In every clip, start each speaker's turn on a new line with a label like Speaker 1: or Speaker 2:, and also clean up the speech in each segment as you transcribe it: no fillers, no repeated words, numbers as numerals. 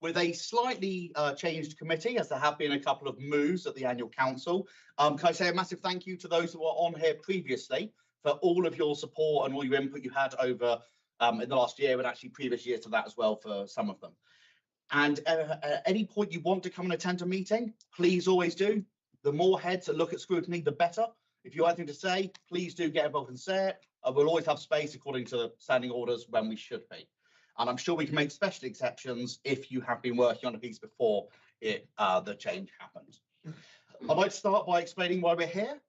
Speaker 1: with a slightly changed committee, as there have been a couple of moves at the annual council. Can I say a massive thank you to those who were on here previously for all of your support and all your input you had over in the last year, and actually previous years to that as well for some of them. And at any point you want to come and attend a meeting, please always do. The more heads that look at scrutiny, the better. If you have anything to say, please do get involved and say it. We'll always have space according to the standing orders when we should be. And I'm sure we can make special exceptions if you have been working on a piece before the change happened. I'd like to start by explaining why we're here.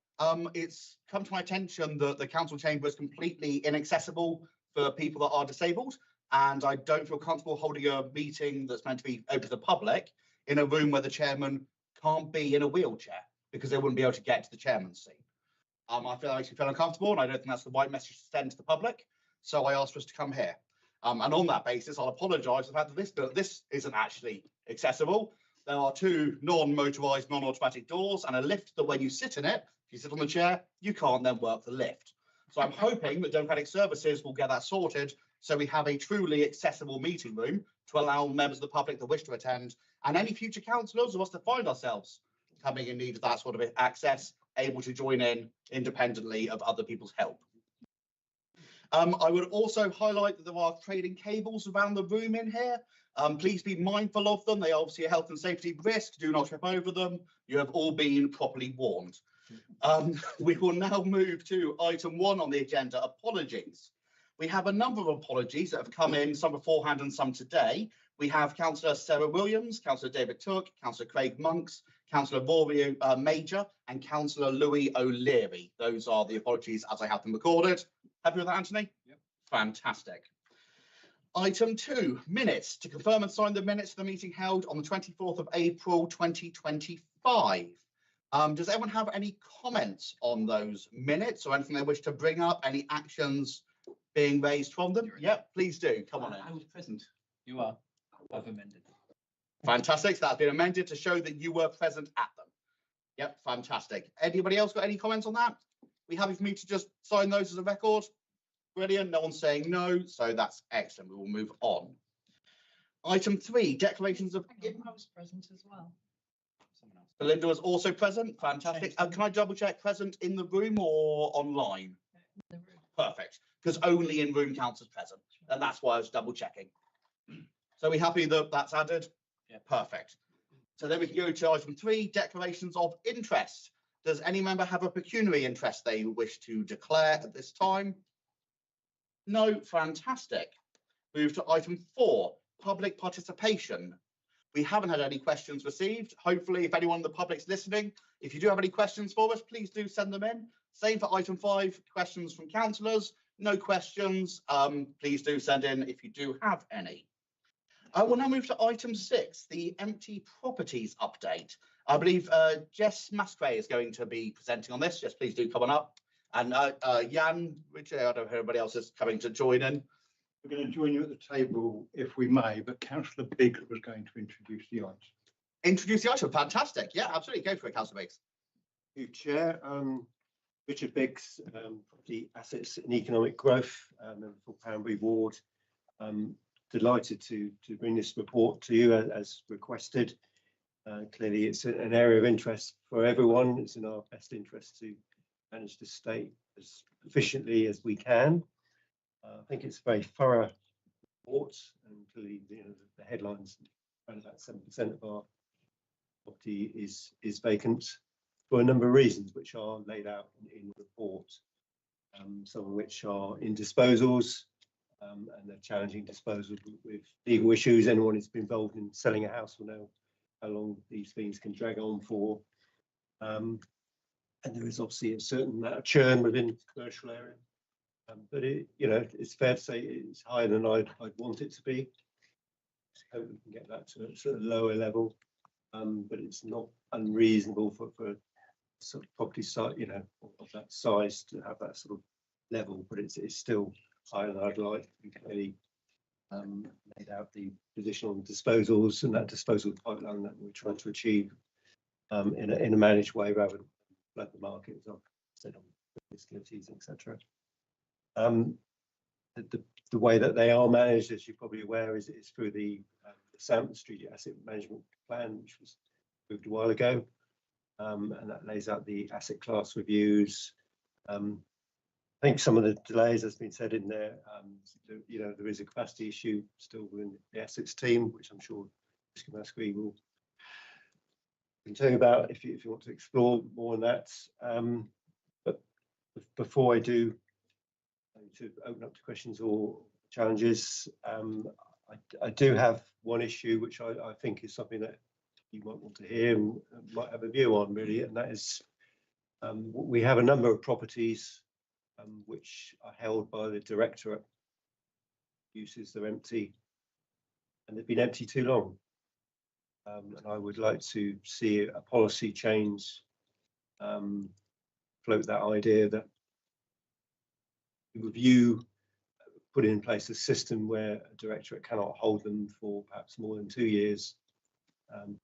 Speaker 1: It's come to my attention that the council chamber is completely inaccessible for people that are disabled, and I don't feel comfortable holding a meeting that's meant to be open to the public in a room where the chairman can't be in a wheelchair because they wouldn't be able to get to the chairman's seat. I feel that makes me feel uncomfortable, and I don't think that's the right message to send to the public. So I asked for us to come here. And on that basis, I'll apologise for the fact that this isn't actually accessible. There are two non-motorised, non-automatic doors and a lift that when you sit in it, if you sit on the chair, you can't then work the lift. So I'm hoping that Democratic Services will get that sorted so we have a truly accessible meeting room to allow members of the public that wish to attend and any future councillors who us to find ourselves coming in need of that sort of access, able to join in independently of other people's help. I would also highlight that there are trading cables around the room in here. Please be mindful of them. They are obviously a health and safety risk. Do not trip over them. You have all been properly warned. We will now move to item 1 on the agenda, apologies. We have a number of apologies that have come in, some beforehand and some today. We have Councillor Sarah Williams, Councillor David Took, Councillor Craig Monks, Councillor Rory Major and Councillor Louis O'Leary. Those are the apologies as I have them recorded. Happy with that, Anthony? Yep. Fantastic. Item 2, minutes. To confirm and sign the minutes of the meeting held on the 24th of April 2025. Does anyone have any comments on those minutes or anything they wish to bring up? Any actions being raised from them? Yep, please do. Come on in.
Speaker 2: I was present. You are. I've amended.
Speaker 1: Fantastic. So that's been amended to show that you were present at them. Yep, fantastic. Anybody else got any comments on that? We happy for me to just sign those as a record? Brilliant. No one's saying no, so that's excellent. We will move on. Item 3, declarations of.
Speaker 3: I was present as well.
Speaker 2: Someone else.
Speaker 1: Belinda was also present. Fantastic. Can I double check present in the room or online?
Speaker 3: In the room.
Speaker 1: Perfect. Because only in room counts as present, and that's why I was double checking. So we happy that that's added?
Speaker 2: Yeah.
Speaker 1: Perfect. So then we can go to item 3, declarations of interest. Does any member have a pecuniary interest they wish to declare at this time? No, fantastic. Move to item 4, public participation. We haven't had any questions received. Hopefully, if anyone in the public's listening, if you do have any questions for us, please do send them in. Same for item 5, questions from councillors. No questions. Please do send in if you do have any. I will now move to item 6, the empty properties update. I believe Jess Mascray is going to be presenting on this. Jess, please do come on up. And Jan, Richard, I don't know if everybody else is coming to join in.
Speaker 4: We're going to join you at the table if we may, but Councillor Biggs was going to introduce the item.
Speaker 1: Introduce the item, fantastic. Yeah, absolutely. Go for it, Councillor Biggs.
Speaker 5: Thank you, Chair. Richard Biggs, Property Assets and Economic Growth, member for Poundbury Ward. Delighted to bring this report to you as requested. Clearly, it's an area of interest for everyone. It's in our best interest to manage the state as efficiently as we can. I think it's a very thorough report, and clearly, the headlines around about 7% of our property is vacant for a number of reasons, which are laid out in the report. Some of which are in disposals. And they're challenging disposal with legal issues. Anyone who's been involved in selling a house will know how long these things can drag on for. And there is obviously a certain amount of churn within the commercial area. But it's fair to say it's higher than I'd want it to be. I hope we can get that to a sort of lower level. But it's not unreasonable for sort of property site, of that size to have that sort of level. But it's still higher than I'd like. We clearly laid out the position on disposals and that disposal pipeline that we're trying to achieve in a managed way rather than flood the market, as I've said on facilities, etc. The way that they are managed, as you're probably aware, is through the SAMP, the Strategic Asset Management Plan, which was moved a while ago. And that lays out the asset class reviews. I think some of the delays, as has been said in there, there is a capacity issue still within the assets team, which I'm sure Mr. Maskery will tell you about if you want to explore more on that. But before I do, to open up to questions or challenges, I do have one issue which I think is something that you might want to hear and might have a view on, really, and that is we have a number of properties which are held by the directorate. Uses they're empty, and they've been empty too long. And I would like to see a policy change, float that idea that review, put in place a system where a directorate cannot hold them for perhaps more than 2 years,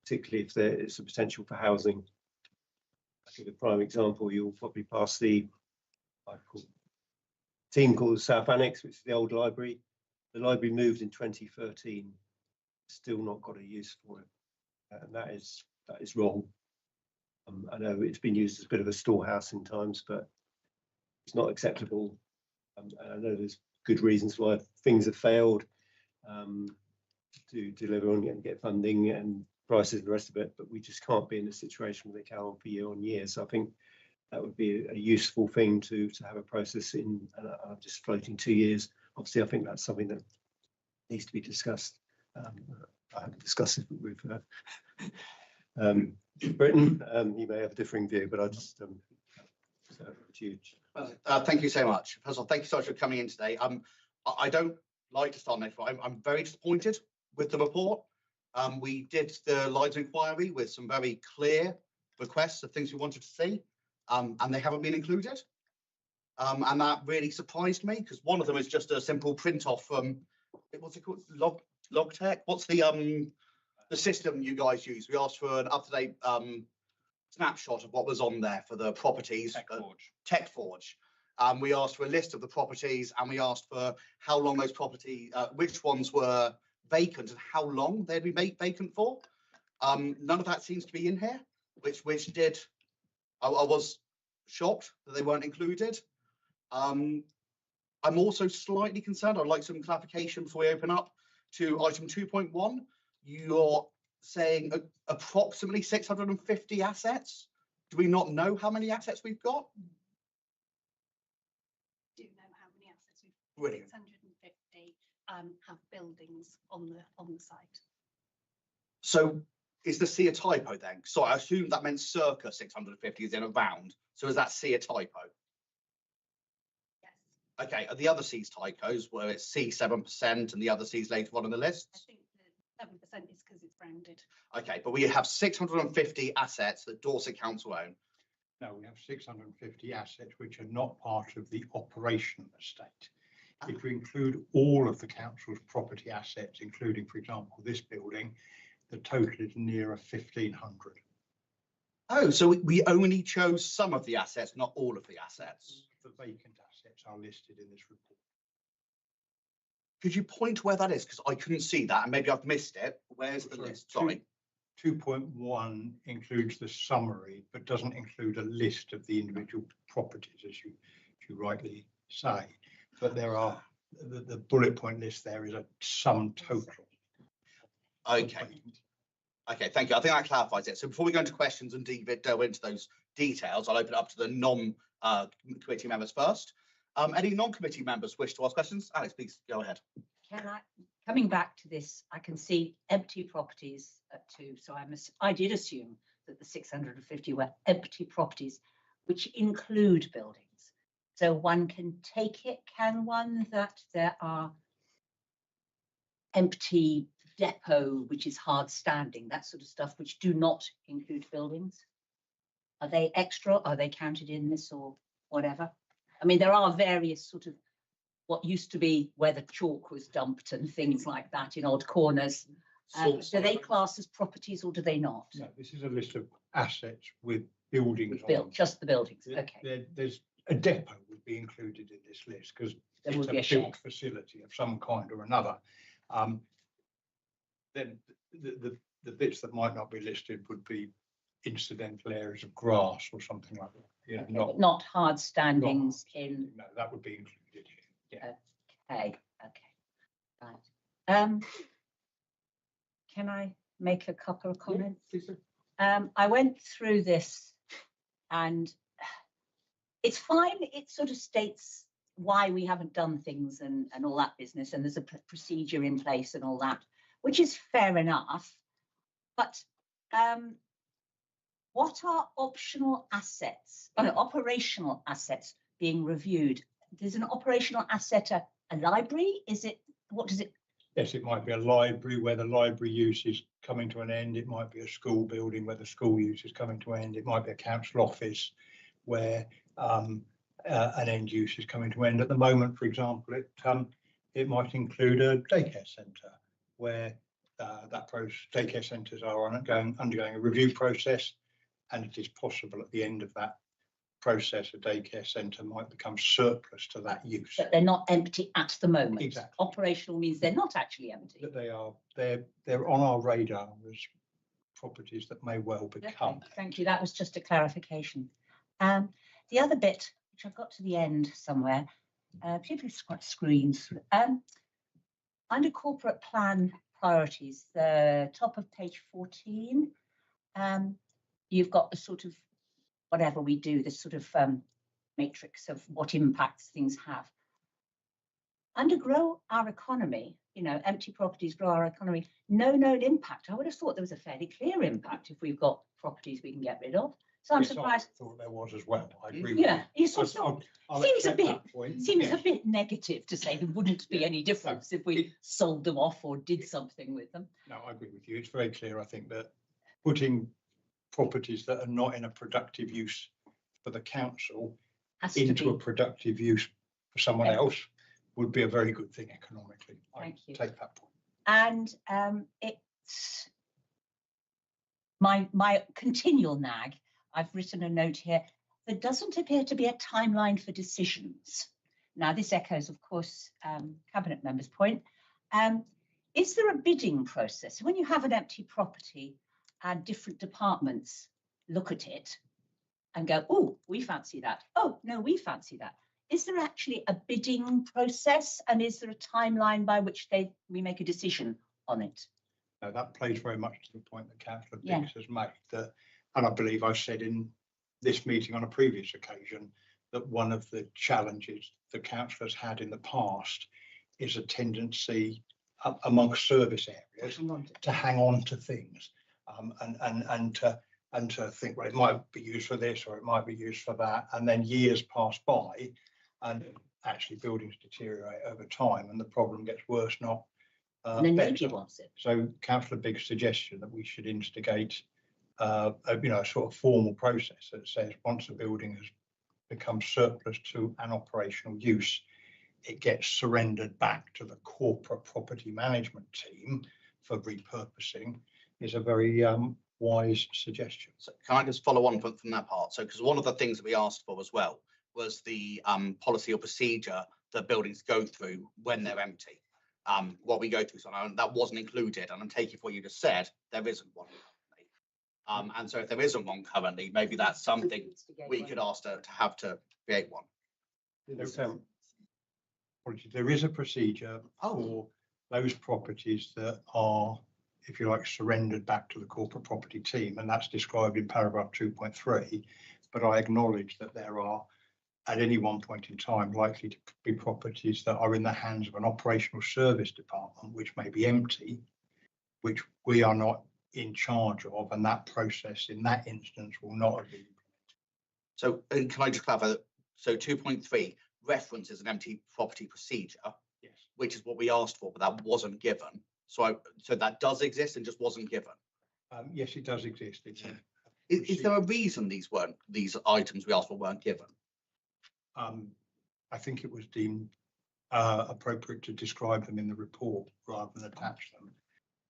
Speaker 5: particularly if there is a potential for housing. I think a prime example, you'll probably pass the team called the South Annex, which is the old library. The library moved in 2013, still not got a use for it. And that is wrong. I know it's been used as a bit of a storehouse in times, but it's not acceptable. And I know there's good reasons why things have failed to deliver and get funding and prices and the rest of it, but we just can't be in a situation where they carry on for year on year. So I think that would be a useful thing to have a process in, and I'm just floating 2 years. Obviously, I think that's something that needs to be discussed. I haven't discussed it with Britain. You may have a differing view, but I just huge.
Speaker 1: Thank you so much. First of all, thank you so much for coming in today. I don't like to start next, but I'm very disappointed with the report. We did the Lives inquiry with some very clear requests of things we wanted to see, and they haven't been included. And that really surprised me, because one of them is just a simple print off from, what's it called? Logtech? What's the system you guys use? We asked for an up-to-date snapshot of what was on there for the properties. TechForge. We asked for a list of the properties, and we asked for how long those properties, which ones were vacant and how long they'd be made vacant for. None of that seems to be in here, which I was shocked that they weren't included. I'm also slightly concerned. I'd like some clarification before we open up to item 2.1. You're saying approximately 650 assets. Do we not know how many assets we've got?
Speaker 6: Do know how many assets we've got.
Speaker 1: Brilliant.
Speaker 6: 650 have buildings on the site.
Speaker 1: So is the C a typo then? So I assume that meant circa 650 is in around. So is that C a typo?
Speaker 6: Yes.
Speaker 1: Okay, are the other C's typos where it's C 7% and the other C's later on in the list?
Speaker 6: I think the 7% is because it's rounded.
Speaker 1: Okay, but we have 650 assets that Dorset Council own.
Speaker 4: No, we have 650 assets which are not part of the operational estate. If we include all of the council's property assets, including, for example, this building, the total is nearer 1,500.
Speaker 1: Oh, so we only chose some of the assets, not all of the assets.
Speaker 4: The vacant assets are listed in this report.
Speaker 1: Could you point where that is? Because I couldn't see that, and maybe I've missed it. Where's the list? Sorry.
Speaker 4: 2.1 includes the summary, but doesn't include a list of the individual properties, as you rightly say. But there are the bullet point list. There is a sum total.
Speaker 1: Okay. Okay, thank you. I think that clarifies it. So before we go into questions and delve into those details, I'll open it up to the non-committee members first. Any non-committee members wish to ask questions? Alex, please go ahead.
Speaker 3: Coming back to this, I can see empty properties at 2. So I did assume that the 650 were empty properties, which include buildings. So one can take it, can one, that there are empty depot, which is hard standing, that sort of stuff, which do not include buildings? Are they extra? Are they counted in this or whatever? I mean, there are various sort of what used to be where the chalk was dumped and things like that in odd corners. Do they class as properties or do they not?
Speaker 4: No, this is a list of assets with buildings on.
Speaker 3: Just the buildings, okay.
Speaker 4: There's a depot would be included in this list because it's a built facility of some kind or another. then the bits that might not be listed would be incidental areas of grass or something like that. You know,
Speaker 3: Okay,
Speaker 4: not,
Speaker 3: but not hard standings in,
Speaker 4: no, that would be included here. Yeah.
Speaker 3: okay, right. Can I make a couple of comments? I went through this and it's fine. It sort of states why we haven't done things and all that business, and there's a procedure in place and all that, which is fair enough. But what are optional assets, operational assets being reviewed? There's an operational asset, a library, is it, what does it?
Speaker 4: Yes, it might be a library where the library use is coming to an end. It might be a school building where the school use is coming to an end. It might be a council office where an end use is coming to an end. At the moment, for example, it might include a daycare centre where daycare centres are undergoing a review process, and it is possible at the end of that process, a daycare centre might become surplus to that use.
Speaker 3: But they're not empty at the moment.
Speaker 4: Exactly.
Speaker 3: Operational means they're not actually empty.
Speaker 4: That they're on our radar as properties that may well become.
Speaker 3: Okay, thank you. That was just a clarification. The other bit, which I've got to the end somewhere, particularly screens, under corporate plan priorities, the top of page 14, you've got the sort of whatever we do, this sort of matrix of what impacts things have. Under grow our economy, you know, empty properties grow our economy, no known impact. I would have thought there was a fairly clear impact if we've got properties we can get rid of. So I'm surprised.
Speaker 4: I thought there was as well. I agree.
Speaker 3: Yeah,
Speaker 4: with you.
Speaker 3: you sort of
Speaker 4: I'll
Speaker 3: seems a
Speaker 4: accept
Speaker 3: bit
Speaker 4: that point.
Speaker 3: seems
Speaker 4: Yeah.
Speaker 3: a bit negative to say there wouldn't be any difference if we sold them off or did something with them.
Speaker 4: No, I agree with you. It's very clear. I think that putting properties that are not in a productive use for the council
Speaker 3: Has to
Speaker 4: into a
Speaker 3: be.
Speaker 4: productive use for someone
Speaker 3: Yeah.
Speaker 4: else would be a very good thing economically.
Speaker 3: Thank you.
Speaker 4: Take that point.
Speaker 3: And it's my continual nag. I've written a note here. There doesn't appear to be a timeline for decisions. Now, this echoes, of course, Cabinet member's point. Is there a bidding process? When you have an empty property and different departments look at it and go, oh, we fancy that. Oh, no, we fancy that. Is there actually a bidding process, and is there a timeline by which we make a decision on it?
Speaker 4: No, that plays very much to the point that Councillor
Speaker 3: Yeah.
Speaker 4: Biggs has made, that, and I believe I said in this meeting on a previous occasion, that one of the challenges the councillors had in the past is a tendency amongst service areas to hang on to things, and to think, well, it might be used for this or it might be used for that, and then years pass by and actually buildings deteriorate over time and the problem gets worse, not
Speaker 3: And then nobody
Speaker 4: better.
Speaker 3: wants it.
Speaker 4: So Councillor Biggs' suggestion that we should instigate a sort of formal process that says once a building has become surplus to an operational use, it gets surrendered back to the corporate property management team for repurposing, is a very wise suggestion.
Speaker 1: So can I just follow on from that part? So, because one of the things that we asked for as well was the policy or procedure that buildings go through when they're empty. What we go through, so that wasn't included, and I'm taking what you just said, there isn't one currently. And so if there isn't one currently, maybe that's something we could ask to have to create one.
Speaker 4: There is a procedure for those properties that are, if you like, surrendered back to the corporate property team, and that's described in paragraph 2.3. But I acknowledge that there are, at any one point in time, likely to be properties that are in the hands of an operational service department, which may be empty, which we are not in charge of, and that process in that instance will not have been implemented.
Speaker 1: So can I just clarify that? So 2.3 references an empty property procedure,
Speaker 4: Yes.
Speaker 1: which is what we asked for, but that wasn't given. So that does exist and just wasn't given.
Speaker 4: Yes, it does exist. It's
Speaker 1: Is there a reason these items we asked for weren't given?
Speaker 4: I think it was deemed appropriate to describe them in the report rather than attach them.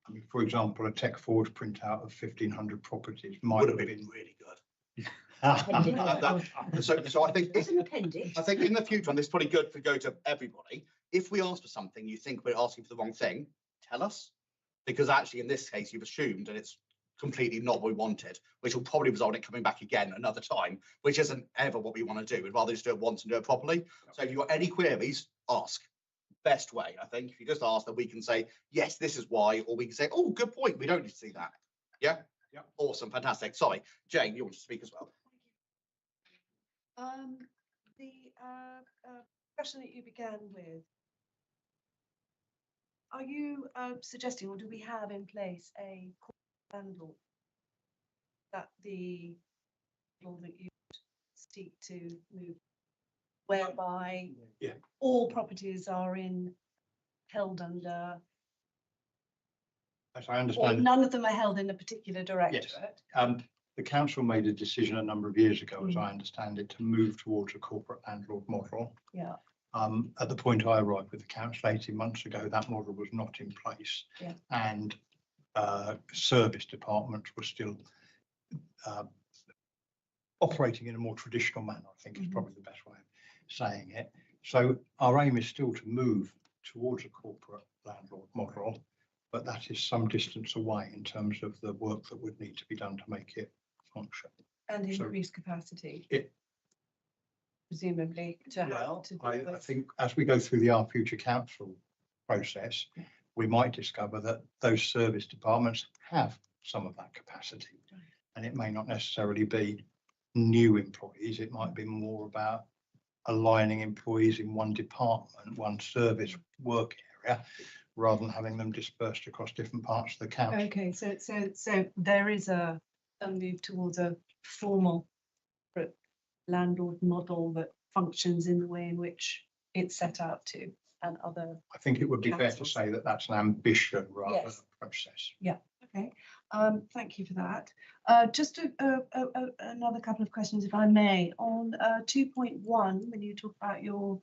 Speaker 4: I mean, for example, a Tech Forge printout of 1,500 properties might
Speaker 1: Would
Speaker 4: have
Speaker 1: have
Speaker 4: been
Speaker 1: been really good.
Speaker 3: Appendix.
Speaker 1: So I think
Speaker 3: It's an appendix.
Speaker 1: I think in the future, and this is probably good to go to everybody. If we ask for something, you think we're asking for the wrong thing, tell us. Because actually in this case, you've assumed and it's completely not what we wanted, which will probably result in it coming back again another time, which isn't ever what we want to do. We'd rather just do it once and do it properly. So if you've got any queries, ask. Best way, I think, if you just ask, that we can say, yes, this is why, or we can say, oh, good point, we don't need to see that. Yeah?
Speaker 4: Yeah.
Speaker 1: Awesome, fantastic. Sorry, Jane, you want to speak as well?
Speaker 7: The question that you began with, are you suggesting, or do we have in place a landlord that the law that you seek to move, whereby
Speaker 4: Yeah.
Speaker 7: all properties are held under,
Speaker 4: As I
Speaker 7: or
Speaker 4: understand,
Speaker 7: none of them are held in a particular directorate?
Speaker 4: the council made a decision a number of years ago, as I understand it, to move towards a corporate landlord model.
Speaker 7: Yeah.
Speaker 4: At the point I arrived with the council 18 months ago, that model was not in place.
Speaker 7: Yeah.
Speaker 4: And service departments were still operating in a more traditional manner, I think is probably the best way of saying it. So our aim is still to move towards a corporate landlord model, but that is some distance away in terms of the work that would need to be done to make it function.
Speaker 7: And
Speaker 4: So
Speaker 7: increase capacity,
Speaker 4: it-
Speaker 7: presumably, to
Speaker 4: Well,
Speaker 7: have to do
Speaker 4: I
Speaker 7: with.
Speaker 4: think as we go through the Our Future Council process,
Speaker 7: Yeah.
Speaker 4: we might discover that those service departments have some of that capacity.
Speaker 7: Right.
Speaker 4: And it may not necessarily be new employees, it might be more about aligning employees in one department, one service work area, rather than having them dispersed across different parts of the council.
Speaker 7: Okay, so there is a move towards a formal landlord model that functions in the way in which it's set out to, and other.
Speaker 4: I think it would be fair to
Speaker 7: Councils.
Speaker 4: say that that's an ambition rather than
Speaker 7: Yes.
Speaker 4: a process.
Speaker 7: Okay, thank you for that. Just another couple of questions, if I may, on 2.1, when you talk about your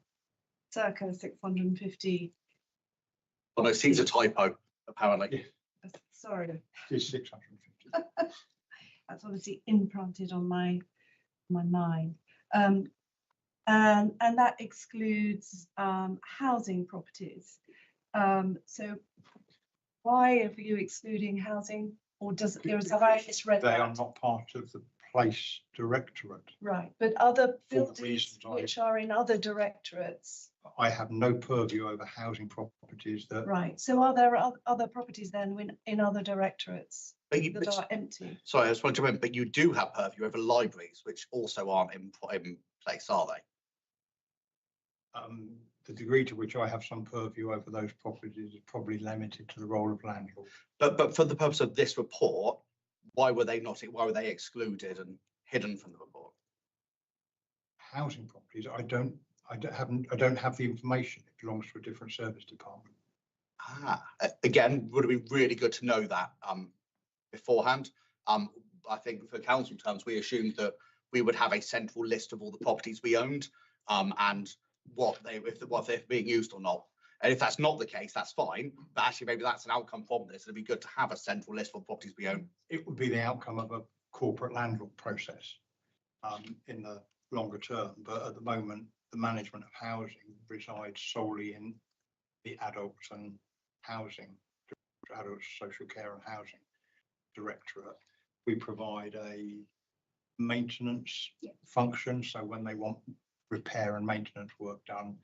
Speaker 7: circa 650.
Speaker 1: Oh no, it seems a typo, apparently.
Speaker 7: Sorry,
Speaker 4: It's 650.
Speaker 7: that's obviously implanted on my mind. And that excludes housing properties. So why are you excluding housing, or does it, there is a high misread
Speaker 4: They are
Speaker 7: that?
Speaker 4: not part of the place directorate.
Speaker 7: Right, but other
Speaker 4: For
Speaker 7: buildings
Speaker 4: reasons I-
Speaker 7: which are in other directorates,
Speaker 4: I have no purview over housing properties that,
Speaker 7: right, so are there other properties then in other directorates
Speaker 1: But you,
Speaker 7: that are empty?
Speaker 1: sorry, I just wanted to remember, but you do have purview over libraries, which also aren't in place, are they?
Speaker 4: the degree to which I have some purview over those properties is probably limited to the role of landlord.
Speaker 1: But for the purpose of this report, why were they not? Why were they excluded and hidden from the report?
Speaker 4: Housing properties, I don't have the information. It belongs to a different service department.
Speaker 1: Again, would it be really good to know that beforehand? I think for council terms, we assumed that we would have a central list of all the properties we owned, and what they're being used or not. And if that's not the case, that's fine. But actually, maybe that's an outcome from this. It'd be good to have a central list of properties we own.
Speaker 4: It would be the outcome of a corporate landlord process in the longer term. But at the moment, the management of housing resides solely in the adults and housing, adults, social care and housing directorate. We provide a maintenance function. So when they want repair and maintenance work done,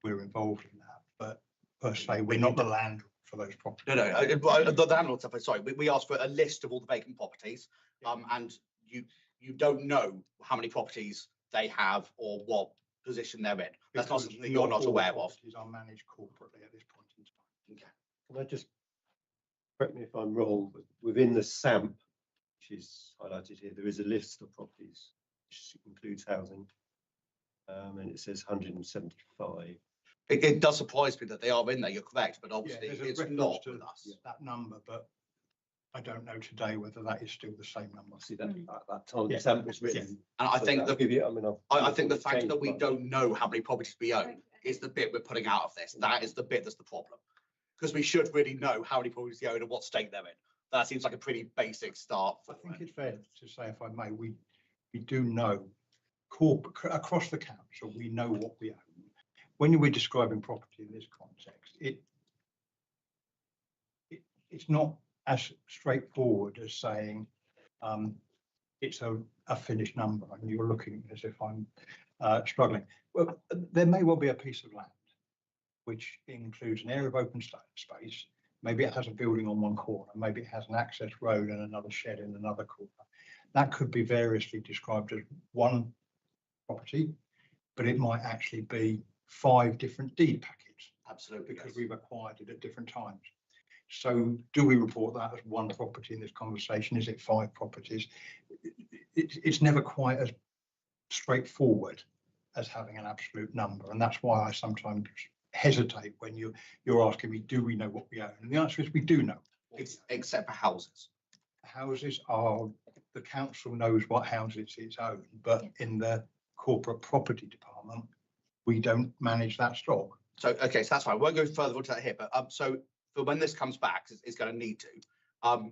Speaker 4: we're involved in that. But per se, we're not the landlord for those properties.
Speaker 1: No, the landlord stuff. Sorry, we asked for a list of all the vacant properties, and you don't know how many properties they have or what position they're in. That's not something that you're not
Speaker 4: all
Speaker 1: aware of.
Speaker 4: properties are managed corporately at this point in time.
Speaker 1: Okay.
Speaker 5: Can I just, correct me if I'm wrong, but within the SAMP, which is highlighted here, there is a list of properties, which includes housing. And it says 175.
Speaker 1: It does surprise me that they are in there. You're correct, but
Speaker 4: Yeah,
Speaker 1: obviously
Speaker 4: there's a
Speaker 1: it's
Speaker 4: reference
Speaker 1: not
Speaker 4: to
Speaker 1: with us.
Speaker 4: that number, but I don't know today whether that is still the same number.
Speaker 5: See that at that time
Speaker 4: Yeah.
Speaker 5: the SAMP was written.
Speaker 1: And I
Speaker 5: So
Speaker 1: think
Speaker 5: that'll
Speaker 1: that
Speaker 5: give you, I mean,
Speaker 1: I think the fact
Speaker 5: changed
Speaker 1: that we
Speaker 5: much.
Speaker 1: don't know how many properties we own is the bit we're putting out of this. That is the bit that's the problem. Because we should really know how many properties we own and what state they're in. That seems like a pretty basic start.
Speaker 4: I think it's fair to say, if I may, we do know across the council, we know what we own. When we're describing property in this context, it it's not as straightforward as saying it's a finished number, and you're looking as if I'm struggling. Well, there may well be a piece of land which includes an area of open space. Maybe it has a building on one corner, maybe it has an access road and another shed in another corner. That could be variously described as one property, but it might actually be 5 different deed packets.
Speaker 1: Absolutely.
Speaker 4: Because we've acquired it at different times. So do we report that as one property in this conversation? Is it 5 properties? It's never quite as straightforward as having an absolute number. And that's why I sometimes hesitate when you're asking me, do we know what we own? And the answer is we do know.
Speaker 1: Except for houses.
Speaker 4: Houses are, the council knows what houses it's owned, but in the corporate property department, we don't manage that stock.
Speaker 1: So, okay, so that's fine. I won't go further into that here, but so for when this comes back, it's going to need to,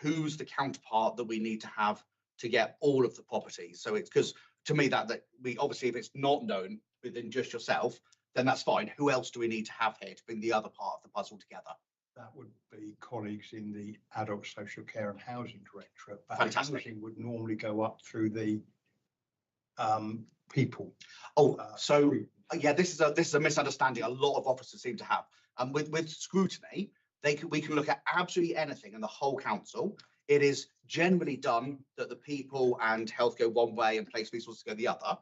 Speaker 1: who's the counterpart that we need to have to get all of the properties? So it's because to me that we obviously, if it's not known within just yourself, then that's fine. Who else do we need to have here to bring the other part of the puzzle together?
Speaker 4: That would be colleagues in the Adult Social Care and Housing Directorate. But
Speaker 1: Fantastic.
Speaker 4: housing would normally go up through the people.
Speaker 1: Oh, so yeah, this is a misunderstanding a lot of officers seem to have. With scrutiny, we can look at absolutely anything in the whole council. It is generally done that the people and health go one way and place resources go the other.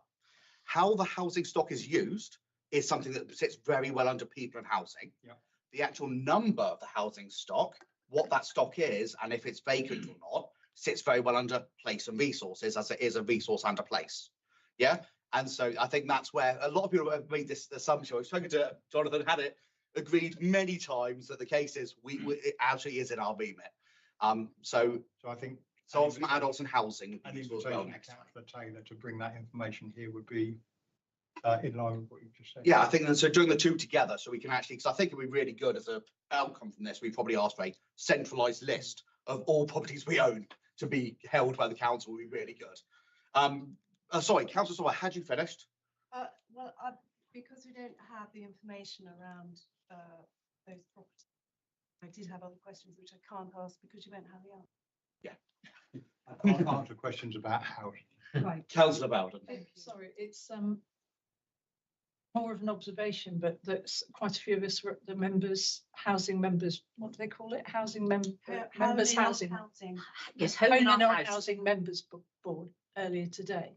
Speaker 1: How the housing stock is used is something that sits very well under people and housing.
Speaker 4: Yeah.
Speaker 1: The actual number of the housing stock, what that stock is, and if it's vacant or not, sits very well under place and resources, as it is a resource and a place. Yeah. And so I think that's where a lot of people have made this assumption. I've spoken to Jonathan, had it agreed many times that the case is it actually is in our remit. So
Speaker 4: I think
Speaker 1: some adults and housing.
Speaker 4: an
Speaker 1: as
Speaker 4: invitation
Speaker 1: well
Speaker 4: to
Speaker 1: next time.
Speaker 4: Councillor Taylor to bring that information here would be in line with what you've just said.
Speaker 1: Yeah, I think and so doing the two together, so we can actually, because I think it'd be really good as an outcome from this. We probably asked for a centralised list of all properties we own to be held by the council. Would be really good. Sorry, Councillor Sawyer, had you finished?
Speaker 7: Well, because we don't have the information around those properties, I did have other questions which I can't ask because you won't have the answer.
Speaker 4: I can't answer questions about housing.
Speaker 7: Right.
Speaker 1: Councillor Bowden.
Speaker 8: Sorry, it's more of an observation, but that's quite a few of us were the members, housing members, what do they call it? members housing.
Speaker 3: Yes,
Speaker 8: Home and Housing Members Board earlier today.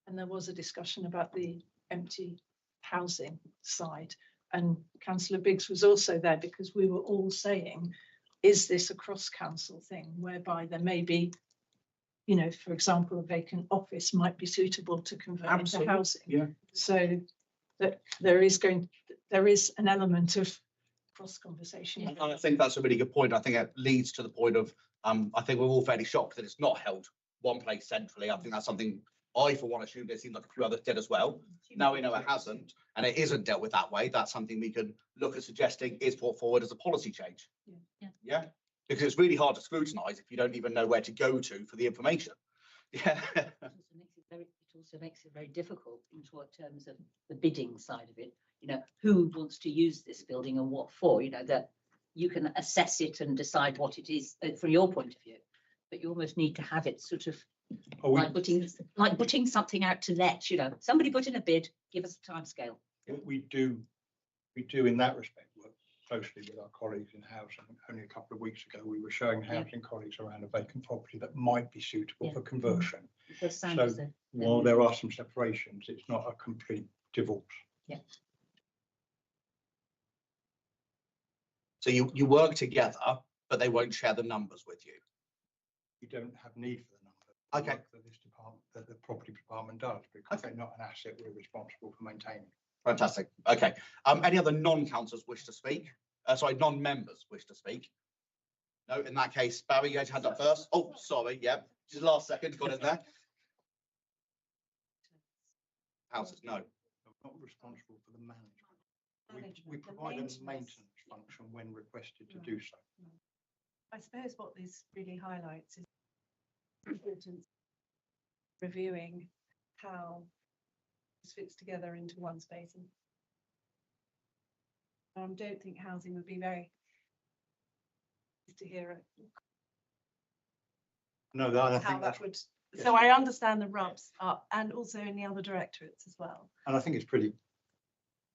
Speaker 8: And there was a discussion about the empty housing side. And Councillor Biggs was also there because we were all saying, is this a cross-council thing whereby there may be, you know, for example, a vacant office might be suitable to convert into housing.
Speaker 1: Yeah.
Speaker 8: So that there is an element of cross conversation.
Speaker 1: And I think that's a really good point. I think it leads to the point of I think we're all fairly shocked that it's not held one place centrally. I think that's something I, for one, assumed it seemed like a few others did as well. Now we know it hasn't, and it isn't dealt with that way. That's something we can look at suggesting is brought forward as a policy change. Yeah. Because it's really hard to scrutinise if you don't even know where to go to for the information. Yeah.
Speaker 3: It also makes it very difficult in terms of the bidding side of it. You know, who wants to use this building and what for? You know, that you can assess it and decide what it is from your point of view, but you almost need to have it sort of like putting something out to let. You know, somebody put in a bid, give us a timescale.
Speaker 4: We do in that respect work closely with our colleagues in housing. Only a couple of weeks ago, we were showing housing colleagues around a vacant property that might be suitable for conversion. So while there are some separations, it's not a complete divorce.
Speaker 3: Yeah.
Speaker 1: So you work together, but they won't share the numbers with you.
Speaker 4: You don't have need for the numbers.
Speaker 1: Okay.
Speaker 4: That this department, that the property department does, because they're not an asset we're responsible for maintaining.
Speaker 1: Fantastic. Okay. Any other non-councillors wish to speak? Sorry, non-members wish to speak? No, in that case, Barry, you had your hand up first. Oh, sorry. Yeah, just last second, got in there. Houses, no.
Speaker 4: We're not responsible for the management. We provide a maintenance function when requested to do so.
Speaker 7: I suppose what this really highlights is the importance of reviewing how this fits together into one space. And I don't think housing would be very
Speaker 8: to hear it,
Speaker 4: No, that, I
Speaker 8: how
Speaker 4: think that's,
Speaker 8: that would.
Speaker 7: So I understand the rubs are, and also in the other directorates as well.
Speaker 4: and I think it's pretty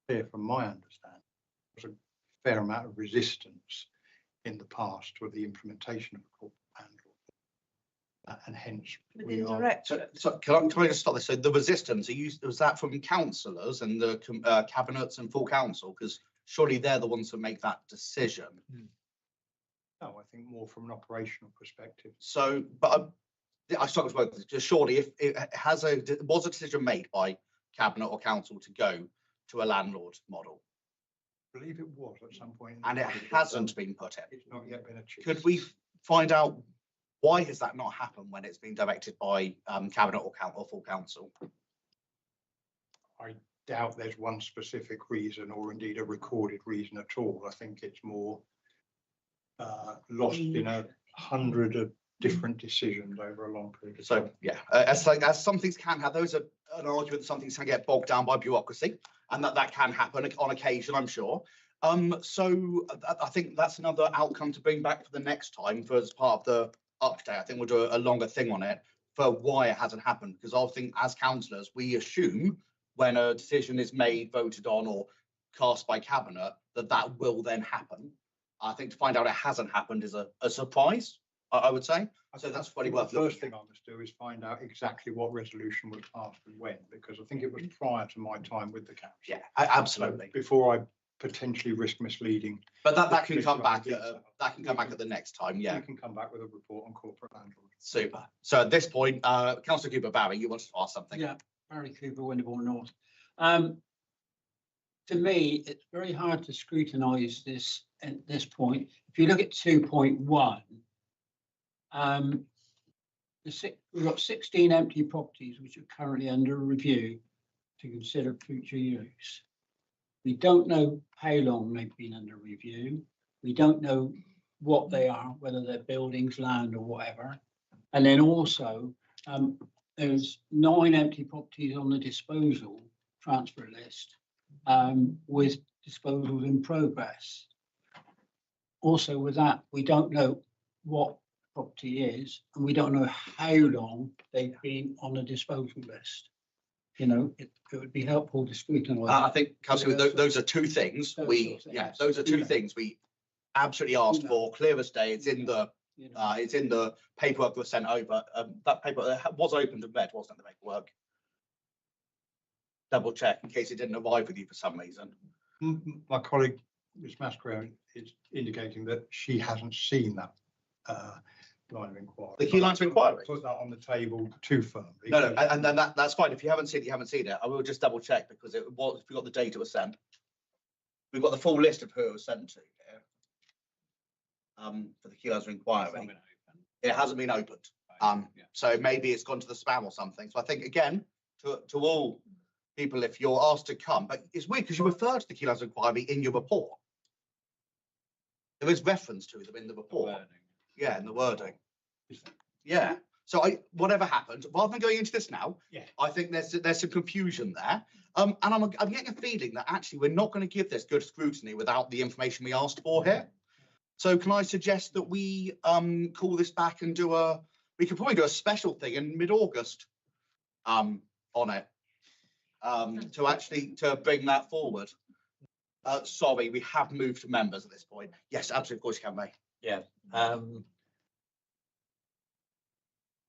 Speaker 4: clear from my understanding, there's a fair amount of resistance in the past to the implementation of a corporate handbook. And hence we
Speaker 7: Within
Speaker 4: are,
Speaker 7: directorates.
Speaker 1: So can I just stop this? So the resistance, was that from councillors and the cabinets and full council? Because surely they're the ones that make that decision.
Speaker 4: no, I think more from an operational perspective.
Speaker 1: So, but I struggle with both. Just surely, if it was a decision made by cabinet or council to go to a landlord model,
Speaker 4: I believe it was at some point.
Speaker 1: and it hasn't been put in,
Speaker 4: It's not yet been achieved.
Speaker 1: could we find out why has that not happened when it's been directed by cabinet or full council?
Speaker 4: I doubt there's one specific reason or indeed a recorded reason at all. I think it's more lost in 100 of different decisions over a long period of
Speaker 1: So
Speaker 4: time.
Speaker 1: yeah, as some things can have, those are an argument that some things can get bogged down by bureaucracy, and that can happen on occasion, I'm sure. So I think that's another outcome to bring back for the next time for as part of the update. I think we'll do a longer thing on it for why it hasn't happened, because I think as councillors we assume when a decision is made, voted on, or cast by cabinet that will then happen. I think to find out it hasn't happened is a surprise, I would say. So that's probably
Speaker 4: The
Speaker 1: worth
Speaker 4: first
Speaker 1: looking
Speaker 4: thing I must do is find out exactly what resolution was passed and when, because I think it was prior to my time with the council.
Speaker 1: Yeah, absolutely.
Speaker 4: Before I potentially risk misleading.
Speaker 1: But that can
Speaker 4: Mr.
Speaker 1: come back.
Speaker 4: Detail.
Speaker 1: That can come back at the next time. Yeah,
Speaker 4: You can come back with a report on corporate landlord.
Speaker 1: super. So at this point, Councillor Cooper Barry, you wanted to ask something?
Speaker 9: Yeah, Barry Cooper, Winterbourne North. To me, it's very hard to scrutinise this at this point. If you look at 2.1, we've got 16 empty properties which are currently under review to consider future use. We don't know how long they've been under review. We don't know what they are, whether they're buildings, land, or whatever. And then also, there's 9 empty properties on the disposal transfer list with disposals in progress. Also with that, we don't know what property is, and we don't know how long they've been on the disposal list. You know, it would be helpful to scrutinise.
Speaker 1: I think, Councillor, those are two things those are two
Speaker 9: Yeah.
Speaker 1: things we absolutely asked
Speaker 9: Yeah.
Speaker 1: for, clear as day. It's in the
Speaker 9: You know.
Speaker 1: it's in the paperwork that was sent over. That paper was opened and read, wasn't it, the paperwork? Double check in case it didn't arrive with you for some reason.
Speaker 4: My colleague, Ms. Mascaro, is indicating that she hasn't seen that line of inquiry.
Speaker 1: The key lines of inquiry?
Speaker 4: Put that on the table too firmly.
Speaker 1: No, and then that's fine. If you haven't seen it, you haven't seen it. I will just double check because it was, we got the date it was sent. We've got the full list of who it was sent to here. For the key lines of inquiry. It hasn't been opened. So maybe it's gone to the spam or something. So I think again, to all people, if you're asked to come, but it's weird because you refer to the key lines of inquiry in your report. There is reference to them in the report. Yeah, in the wording. Yeah. So whatever happened, rather than going into this now,
Speaker 4: Yeah.
Speaker 1: I think there's some confusion there. And I'm getting a feeling that actually we're not going to give this good scrutiny without the information we asked for here. So can I suggest that we call this back and we could probably do a special thing in mid-August on it to bring that forward. Sorry, we have moved to members at this point. Yes, absolutely, of course you can, mate.
Speaker 10: Yeah.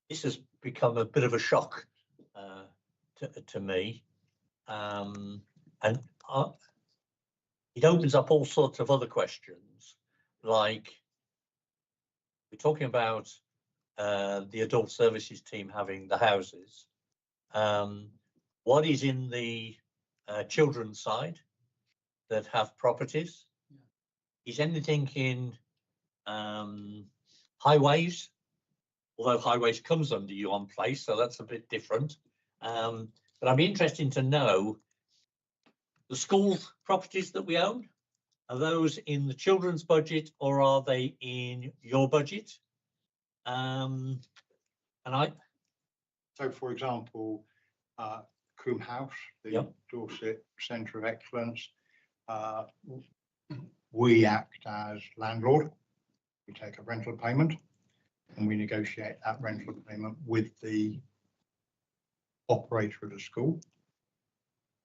Speaker 10: This has become a bit of a shock to me. And it opens up all sorts of other questions, like we're talking about the adult services team having the houses. What is in the children's side that have properties? Is anything in highways? Although highways comes under you on place, so that's a bit different. But I'd be interested to know the school properties that we own. Are those in the children's budget or are they in your budget? So,
Speaker 4: for example, Coombe House, the Dorset Centre of Excellence, we act as landlord. We take a rental payment and we negotiate that rental payment with the operator of the school.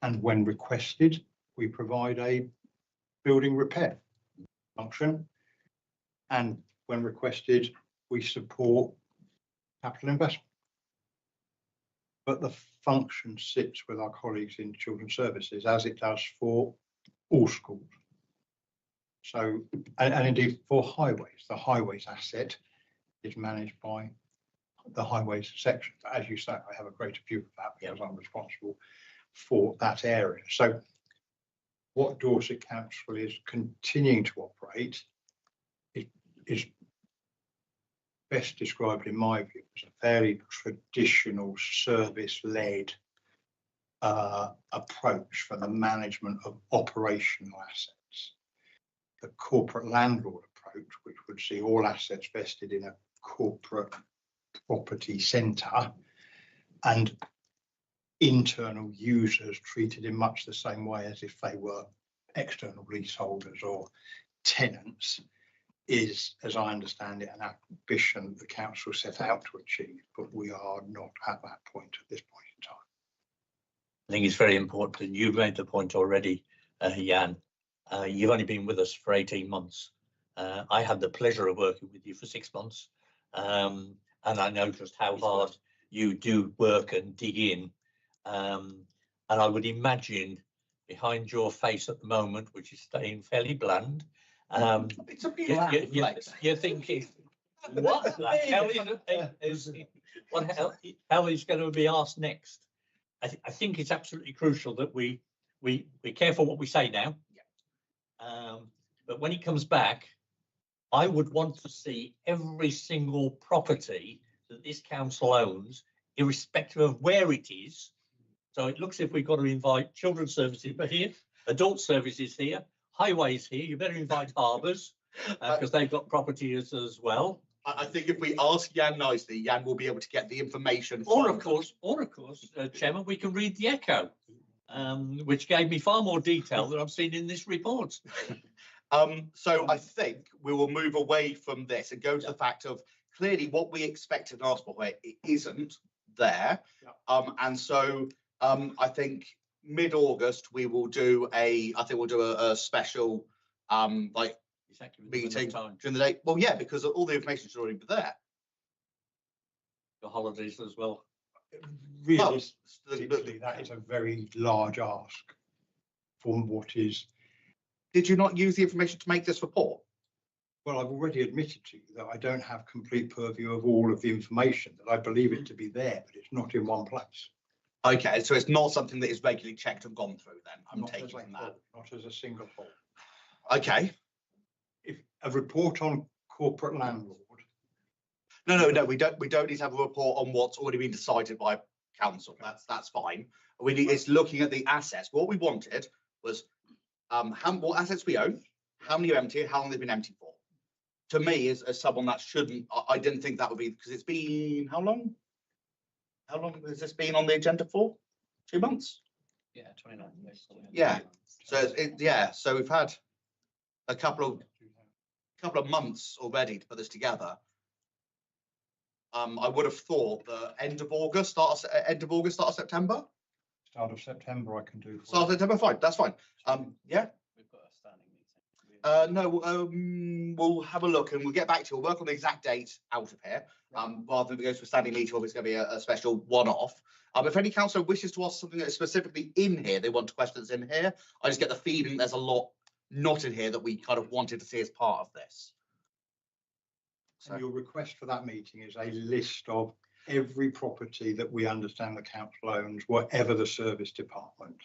Speaker 4: And when requested, we provide a building repair function. And when requested, we support capital investment. But the function sits with our colleagues in children's services, as it does for all schools. So, and indeed for highways, the highways asset is managed by the highways section. But as you say, I have a greater view of that because I'm responsible for that area. So what Dorset Council is continuing to operate is best described, in my view, as a fairly traditional service-led approach for the management of operational assets. The corporate landlord approach, which would see all assets vested in a corporate property centre and internal users treated in much the same way as if they were external leaseholders or tenants, is, as I understand it, an ambition the council set out to achieve, but we are not at that point at this point in time.
Speaker 10: I think it's very important, and you've made the point already, Jan. You've only been with us for 18 months. I had the pleasure of working with you for 6 months, and I know just how hard you do work and dig in. And I would imagine behind your face at the moment, which is staying fairly bland,
Speaker 1: It's a beautiful place.
Speaker 10: you're thinking, what the hell is going to be asked next? I think it's absolutely crucial that we be careful what we say now. But when it comes back, I would want to see every single property that this council owns, irrespective of where it is. So it looks as if we've got to invite children's services here, adult services here, highways here. You better invite harbours because they've got properties as well.
Speaker 1: I think if we ask Jan nicely, Jan will be able to get the information.
Speaker 10: Or of course, Chairman, we can read the Echo, which gave me far more detail than I've seen in this report.
Speaker 1: So I think we will move away from this and go to the fact of clearly what we expected in our spot where it isn't there. And so I think mid-August we will do a special like meeting during the day. Well, yeah, because all the information should already be there.
Speaker 10: The holidays as well.
Speaker 4: Realistically, that is a very large ask from what is.
Speaker 1: Did you not use the information to make this report?
Speaker 4: Well, I've already admitted to you that I don't have complete purview of all of the information, that I believe it to be there, but it's not in one place.
Speaker 1: Okay, so it's not something that is regularly checked and gone through then, I'm taking from that.
Speaker 4: Not as a single whole.
Speaker 1: Okay.
Speaker 4: If a report on corporate landlord.
Speaker 1: No, we don't need to have a report on what's already been decided by council. That's fine. It's looking at the assets. What we wanted was what assets we own, how many are empty, how long they've been empty for. To me, as someone that shouldn't, I didn't think that would be, because it's been how long? How long has this been on the agenda for? 2 months?
Speaker 2: Yeah, 29.
Speaker 1: Yeah. So we've had a couple of months already to put this together. I would have thought the end of August, start of September.
Speaker 4: Start of September, I can do.
Speaker 1: Start of September, fine. That's fine. Yeah.
Speaker 2: We've got a standing meeting.
Speaker 1: No, we'll have a look and we'll get back to you. We'll work on the exact date out of here, rather than go to a standing meeting or it's going to be a special one-off. If any councillor wishes to ask something that's specifically in here, they want to question that's in here, I just get the feeling there's a lot not in here that we kind of wanted to see as part of this.
Speaker 4: So your request for that meeting is a list of every property that we understand the council owns, whatever the service department.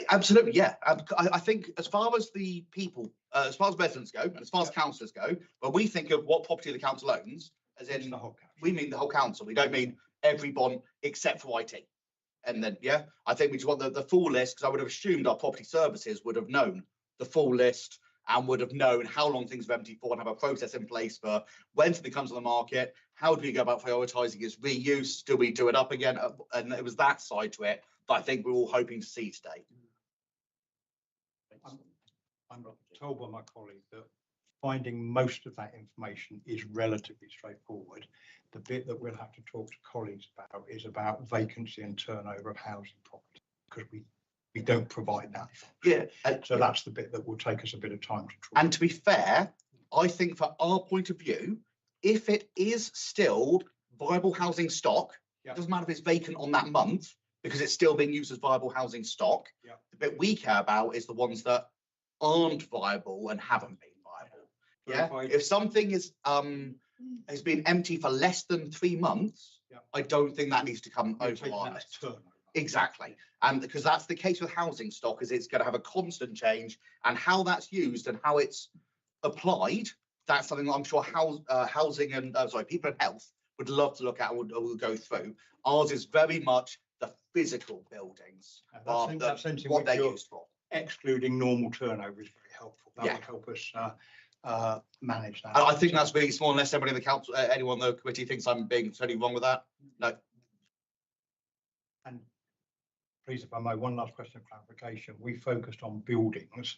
Speaker 1: Absolutely, yeah. I think as far as the people, as far as residents go, and as far as councillors go, when we think of what property the council owns, as in
Speaker 4: the whole council.
Speaker 1: We mean the whole council. We don't mean every bond except for IT. And then, yeah, I think we just want the full list, because I would have assumed our property services would have known the full list and would have known how long things are empty for and have a process in place for when something comes on the market, how do we go about prioritising its reuse? Do we do it up again? And it was that side to it that I think we're all hoping to see today.
Speaker 4: I'm told by my colleague that finding most of that information is relatively straightforward. The bit that we'll have to talk to colleagues about is about vacancy and turnover of housing property, because we don't provide that.
Speaker 1: Yeah.
Speaker 4: So that's the bit that will take us a bit of time to talk.
Speaker 1: And to be fair, I think for our point of view, if it is still viable housing stock,
Speaker 4: Yeah.
Speaker 1: it doesn't matter if it's vacant on that month, because it's still being used as viable housing stock.
Speaker 4: Yeah.
Speaker 1: The bit we care about is the ones that aren't viable and haven't been viable.
Speaker 4: But
Speaker 1: Yeah. If something is has been empty for less than 3 months,
Speaker 4: Yeah.
Speaker 1: I don't think that needs to come
Speaker 4: We're
Speaker 1: over
Speaker 4: taking
Speaker 1: our
Speaker 4: that as
Speaker 1: list.
Speaker 4: turnover.
Speaker 1: Exactly. And because that's the case with housing stock, is it's going to have a constant change, and how that's used and how it's applied, that's something that I'm sure housing and people and health would love to look at and will go through. Ours is very much the physical buildings,
Speaker 4: And
Speaker 1: rather
Speaker 4: that
Speaker 1: than
Speaker 4: sense in
Speaker 1: what
Speaker 4: which
Speaker 1: they're
Speaker 4: you're
Speaker 1: used for.
Speaker 4: excluding normal turnover is very helpful. That
Speaker 1: Yeah.
Speaker 4: will help us manage that.
Speaker 1: And I think that's really small, unless anybody in the council, anyone on the committee thinks I'm being totally wrong with that. No.
Speaker 4: And please, if I may, one last question of clarification. We focused on buildings.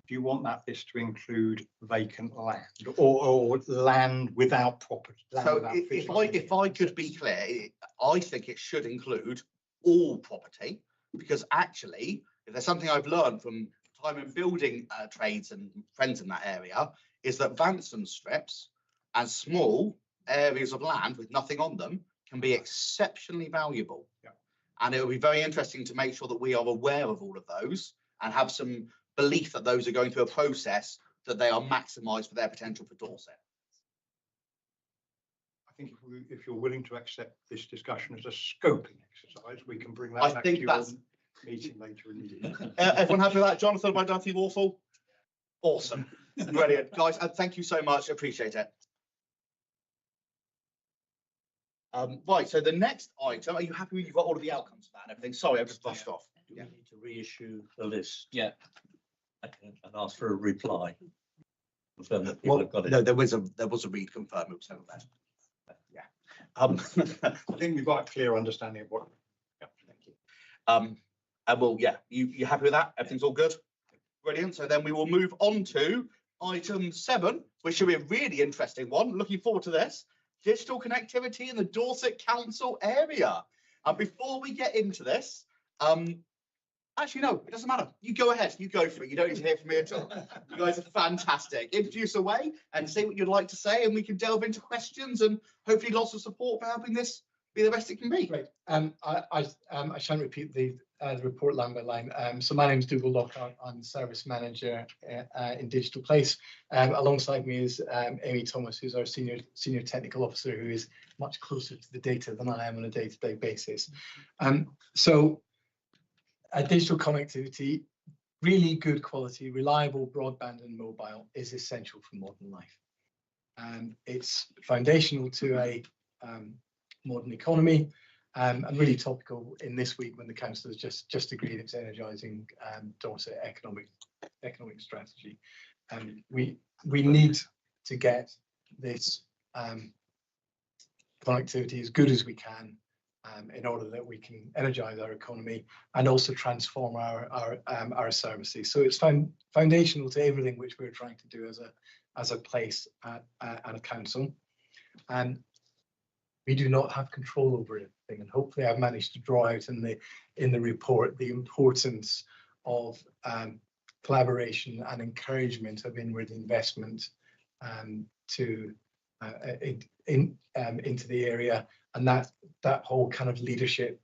Speaker 4: Do you want that list to include vacant land or land without property?
Speaker 1: So if I could be clear, I think it should include all property, because actually, if there's something I've learned from time in building trades and friends in that area, is that Vanson strips and small areas of land with nothing on them can be exceptionally valuable.
Speaker 4: Yeah.
Speaker 1: And it will be very interesting to make sure that we are aware of all of those and have some belief that those are going through a process that they are maximised for their potential for Dorset.
Speaker 4: I think if you're willing to accept this discussion as a scoping exercise, we can bring that
Speaker 1: I
Speaker 4: back
Speaker 1: think
Speaker 4: to your
Speaker 1: that's-
Speaker 4: meeting later in the year.
Speaker 1: Everyone happy with that? Jonathan, have I done anything awful? Awesome. Brilliant. Guys, and thank you so much. Appreciate it. Right, so the next item, are you happy with, you've got all of the outcomes for that and everything? Sorry, I've just brushed off.
Speaker 10: Do we need to reissue the list? Yeah. And ask for a reply? Confirm that people have got it.
Speaker 1: No, there was a read confirm, it was sent there. Yeah.
Speaker 4: I think we've got a clear understanding of what.
Speaker 1: Yeah, thank you. And well, yeah, you happy with that? Everything's all good? Brilliant. So then we will move on to item 7, which should be a really interesting one. Looking forward to this. Digital connectivity in the Dorset Council area. And before we get into this, actually, no, it doesn't matter. You go ahead, you go for it. You don't need to hear from me at all. You guys are fantastic. Introduce away and say what you'd like to say, and we can delve into questions and hopefully lots of support for helping this be the best it can be.
Speaker 11: Great. I shan't repeat the report line by line. So my name is Dougal Lockhart. I'm Service Manager in Digital Place. Alongside me is Amy Thomas, who's our Senior Technical Officer, who is much closer to the data than I am on a day-to-day basis. So digital connectivity, really good quality, reliable broadband and mobile is essential for modern life. It's foundational to a modern economy, and really topical in this week when the council has just agreed it's energising Dorset economic strategy. We need to get this connectivity as good as we can in order that we can energise our economy and also transform our services. So it's foundational to everything which we're trying to do as a place and a council. And we do not have control over everything, and hopefully I've managed to draw out in the report the importance of collaboration and encouragement of inward investment into the area, and that whole kind of leadership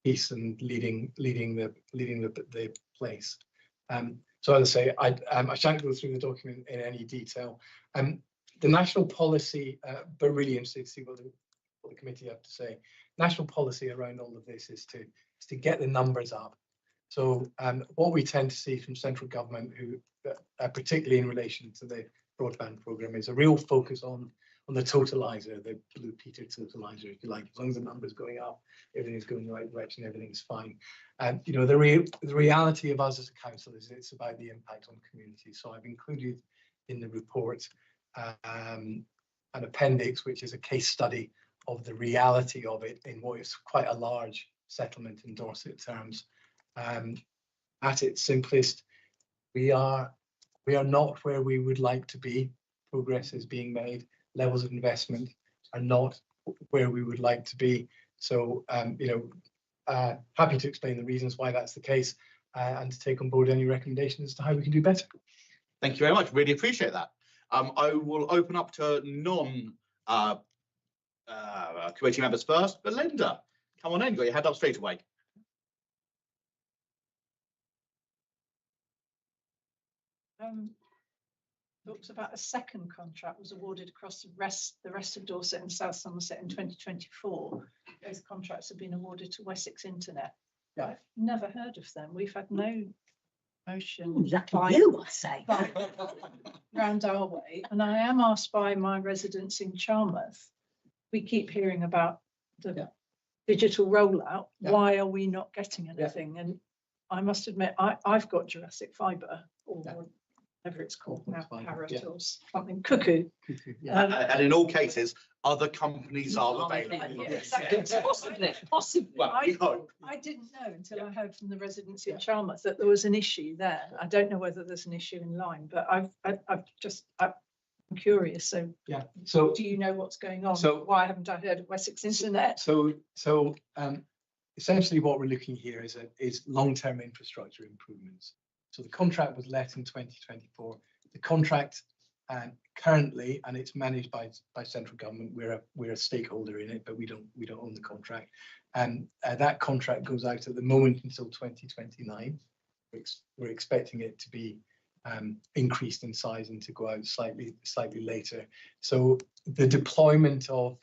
Speaker 11: piece and leading the place. So as I say, I shan't go through the document in any detail. The national policy, but really interested to see what the committee have to say. National policy around all of this is to get the numbers up. So what we tend to see from central government, who particularly in relation to the broadband programme, is a real focus on the totalizer, the Blue Peter totalizer, if you like. As long as the numbers going up, everything's going in the right direction, everything's fine. And you know, the reality of us as a council is it's about the impact on communities. So I've included in the report an appendix, which is a case study of the reality of it in what is quite a large settlement in Dorset terms. At its simplest, we are not where we would like to be. progress is being made. Levels of investment are not where we would like to be. So, happy to explain the reasons why that's the case and to take on board any recommendations as to how we can do better.
Speaker 1: Thank you very much. Really appreciate that. I will open up to committee members first. Belinda, come on in. You got your hand up straight away.
Speaker 8: Talks about a second contract was awarded across the rest of Dorset and South Somerset in 2024. Those contracts have been awarded to Wessex Internet.
Speaker 9: Yeah.
Speaker 8: I've never heard of them. We've had no motion
Speaker 3: Exactly you, I say.
Speaker 8: round our way, and I am asked by my residents in Charmouth. We keep hearing about the digital rollout.
Speaker 9: Yeah.
Speaker 8: Why are we not getting anything? And I must admit, I've got Jurassic Fibre, or whatever it's called now, Parrot or something, Cuckoo.
Speaker 1: And in all cases, other companies are available.
Speaker 8: Possibly.
Speaker 1: Well, we hope.
Speaker 8: I didn't know until I heard from the residents in Charmouth that there was an issue there. I don't know whether there's an issue in Lyme, but I'm curious. So
Speaker 11: So
Speaker 8: do you know what's going on?
Speaker 11: So-
Speaker 8: Why haven't I heard of Wessex Internet?
Speaker 11: So essentially what we're looking here is long-term infrastructure improvements. So the contract was let in 2024. The contract currently, and it's managed by central government. We're a stakeholder in it, but we don't own the contract. And that contract goes out at the moment until 2029. We're expecting it to be increased in size and to go out slightly later. So the deployment of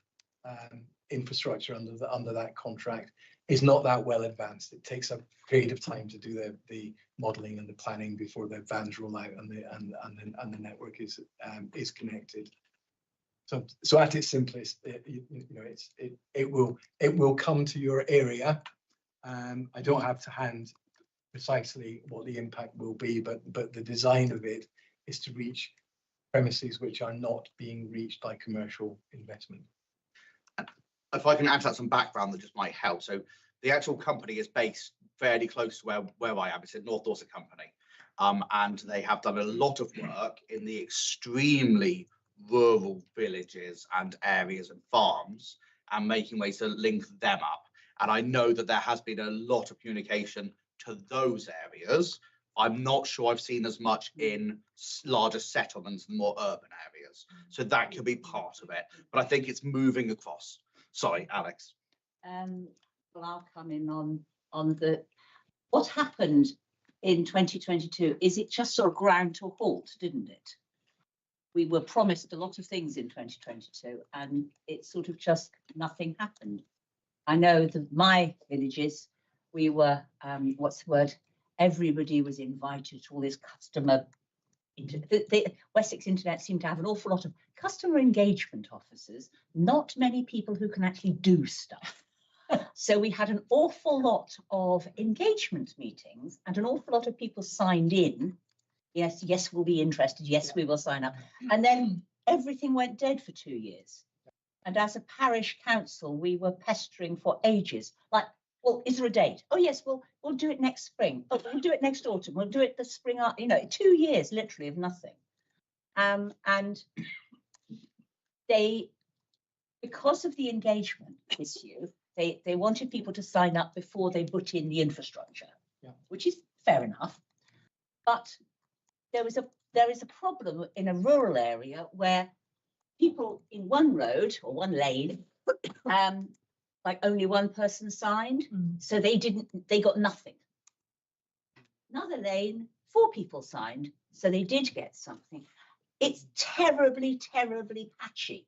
Speaker 11: infrastructure under that contract is not that well advanced. It takes a period of time to do the modelling and the planning before the vans roll out and the network is connected. So at its simplest, it will come to your area. I don't have to hand precisely what the impact will be, but the design of it is to reach premises which are not being reached by commercial investment.
Speaker 1: If I can add that some background that just might help. So the actual company is based fairly close to where I am. It's a North Dorset company. And they have done a lot of work in the extremely rural villages and areas and farms and making ways to link them up. And I know that there has been a lot of communication to those areas. I'm not sure I've seen as much in larger settlements and more urban areas. So that could be part of it. But I think it's moving across. Sorry, Alex.
Speaker 3: Well, I'll come in on what happened in 2022 is it just sort of ground to a halt, didn't it? We were promised a lot of things in 2022 and it sort of just nothing happened. I know that my villages, we were, everybody was invited to all this customer. The Wessex Internet seemed to have an awful lot of customer engagement officers, not many people who can actually do stuff. So we had an awful lot of engagement meetings and an awful lot of people signed in. Yes, we'll be interested. Yes, we will sign up. And then everything went dead for 2 years. And as a parish council, we were pestering for ages. Like, well, is there a date? Oh, yes, we'll do it next spring. Oh, we'll do it next autumn. We'll do it the spring, 2 years literally of nothing. And they, because of the engagement issue, they wanted people to sign up before they put in the infrastructure, which is fair enough. But there is a problem in a rural area where people in one road or one lane, like only one person signed, so they got nothing. Another lane, 4 people signed, so they did get something. It's terribly, terribly patchy.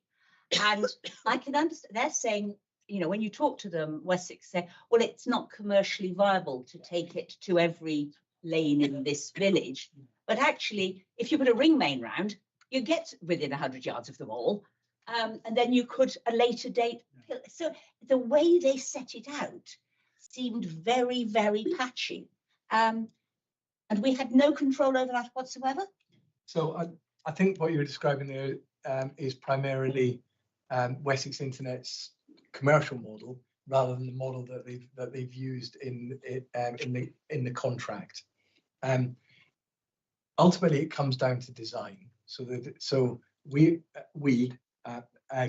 Speaker 3: And I can understand, they're saying, when you talk to them, Wessex say, well, it's not commercially viable to take it to every lane in this village. But actually, if you put a ring main round, you get within 100 yards of them all. And then you could, a later date. So the way they set it out seemed very, very patchy. And we had no control over that whatsoever.
Speaker 11: So I think what you were describing there is primarily Wessex Internet's commercial model rather than the model that they've used in the contract. Ultimately, it comes down to design. So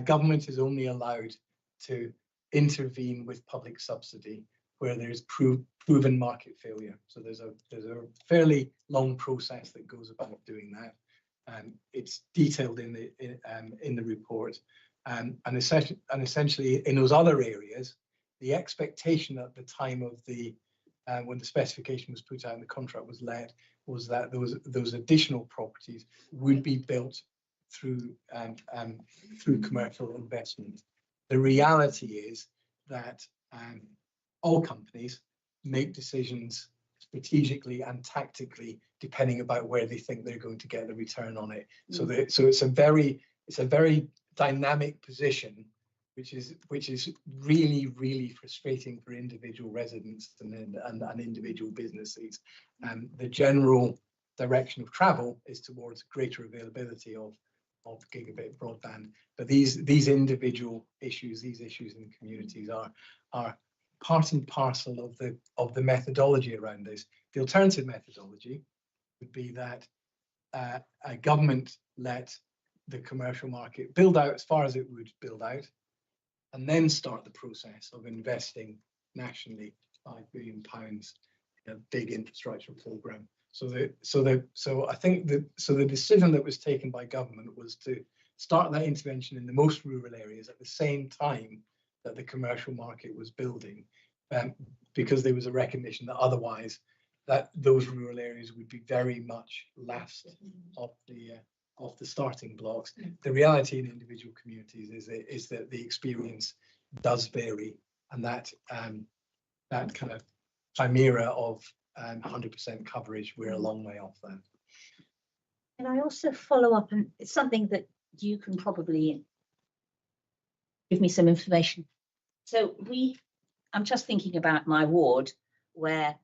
Speaker 11: government is only allowed to intervene with public subsidy where there's proven market failure. So there's a fairly long process that goes about doing that. It's detailed in the report, and essentially in those other areas, the expectation at the time of the when the specification was put out and the contract was let was that those additional properties would be built through commercial investment. The reality is that all companies make decisions strategically and tactically depending about where they think they're going to get the return on it. So it's a very dynamic position, which is really frustrating for individual residents and individual businesses. The general direction of travel is towards greater availability of gigabit broadband, but these individual issues, these issues in communities are part and parcel of the methodology around this. The alternative methodology would be that a government let the commercial market build out as far as it would build out, and then start the process of investing nationally £5 billion in a big infrastructure program. So I think the decision that was taken by government was to start that intervention in the most rural areas at the same time that the commercial market was building, because there was a recognition that otherwise that those rural areas would be very much last of the starting blocks. The reality in individual communities is that the experience does vary, and that kind of chimera of 100% coverage, we're a long way off that.
Speaker 3: And I also follow up, and it's something that you can probably give me some information. So I'm just thinking about my ward where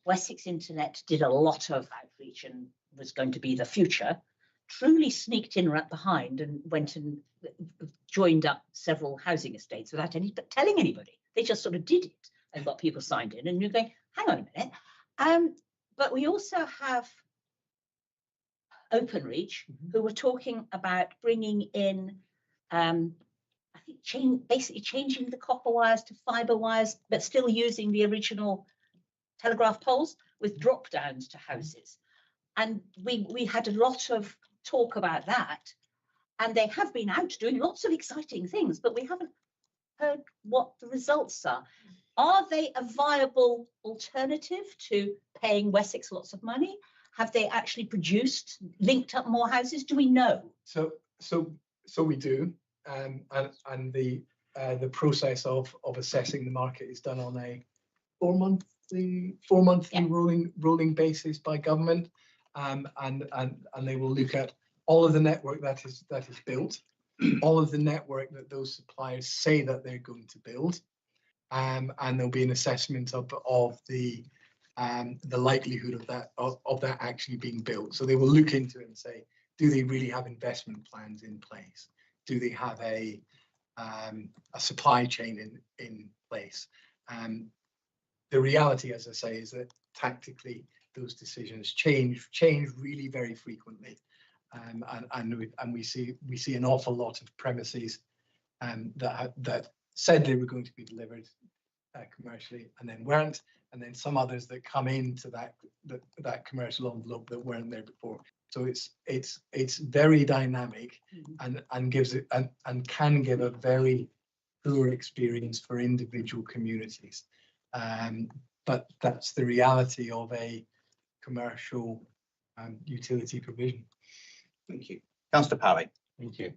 Speaker 3: Wessex Internet did a lot of outreach and was going to be the future, truly sneaked in right behind and went and joined up several housing estates without telling anybody. They just sort of did it and got people signed in, and you're going, hang on a minute. But we also have Openreach, who were talking about bringing in, I think, basically changing the copper wires to fibre wires, but still using the original telegraph poles with drop downs to houses. And we had a lot of talk about that, and they have been out doing lots of exciting things, but we haven't heard what the results are. Are they a viable alternative to paying Wessex lots of money? Have they actually produced, linked up more houses? Do we know? So
Speaker 11: we do, and the process of assessing the market is done on a four-monthly rolling basis by government, and they will look at all of the network that is built, all of the network that those suppliers say that they're going to build. And there'll be an assessment of the likelihood of that actually being built. So they will look into it and say, do they really have investment plans in place? Do they have a supply chain in place? The reality, as I say, is that tactically those decisions change really very frequently, and we see an awful lot of premises that said they were going to be delivered commercially and then weren't, and then some others that come into that commercial envelope that weren't there before. So it's very dynamic, and gives it and can give a very poor experience for individual communities. But that's the reality of a commercial utility provision.
Speaker 1: Thank you. Councillor Parry.
Speaker 10: Thank you.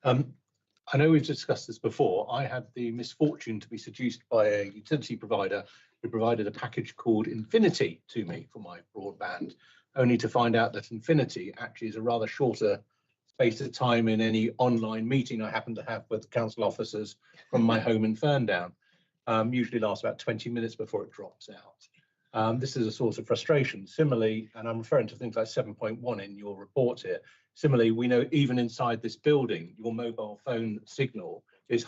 Speaker 10: I know we've discussed this before. I had the misfortune to be seduced by a utility provider who provided a package called Infinity to me for my broadband, only to find out that Infinity actually is a rather shorter space of time in any online meeting I happen to have with council officers from my home in Ferndown. Usually lasts about 20 minutes before it drops out. This is a source of frustration. Similarly, and I'm referring to things like 7.1 in your report here, similarly, we know even inside this building, your mobile phone signal is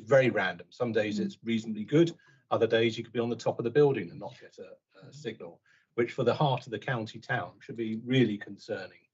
Speaker 10: very random. Some days it's reasonably good. Other days you could be on the top of the building and not get a signal, which for the heart of the county town should be really concerning.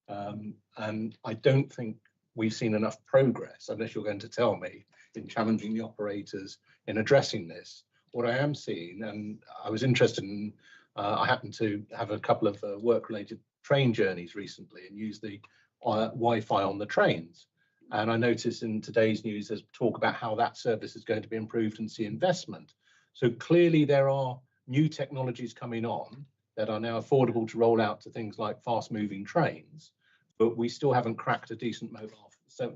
Speaker 12: And I don't think we've seen enough progress, unless you're going to tell me, in challenging the operators in addressing this. What I am seeing, and I was interested in, I happened to have a couple of work-related train journeys recently and use the Wi-Fi on the trains. And I noticed in today's news there's talk about how that service is going to be improved and see investment. So clearly there are new technologies coming on that are now affordable to roll out to things like fast-moving trains, but we still haven't cracked a decent mobile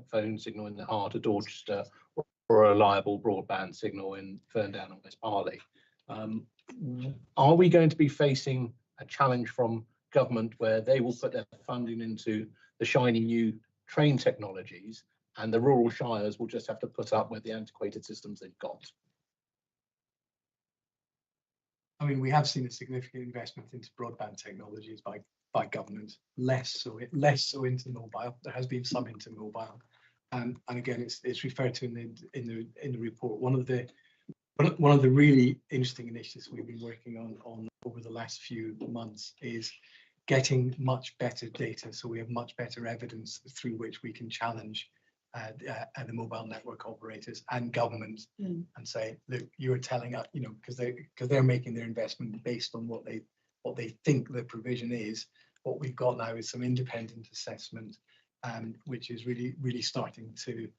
Speaker 12: phone signal in the heart of Dorchester or a reliable broadband signal in Ferndown and West Barley. Are we going to be facing a challenge from government where they will put their funding into the shiny new train technologies and the rural shires will just have to put up with the antiquated systems they've got?
Speaker 11: I mean, we have seen a significant investment into broadband technologies by government, less so into mobile. There has been some into mobile, and again, it's referred to in the report. One of the really interesting initiatives we've been working on over the last few months is getting much better data, so we have much better evidence through which we can challenge the mobile network operators and government and say, look, you're telling us, because they're making their investment based on what they think the provision is. What we've got now is some independent assessment, which is really starting to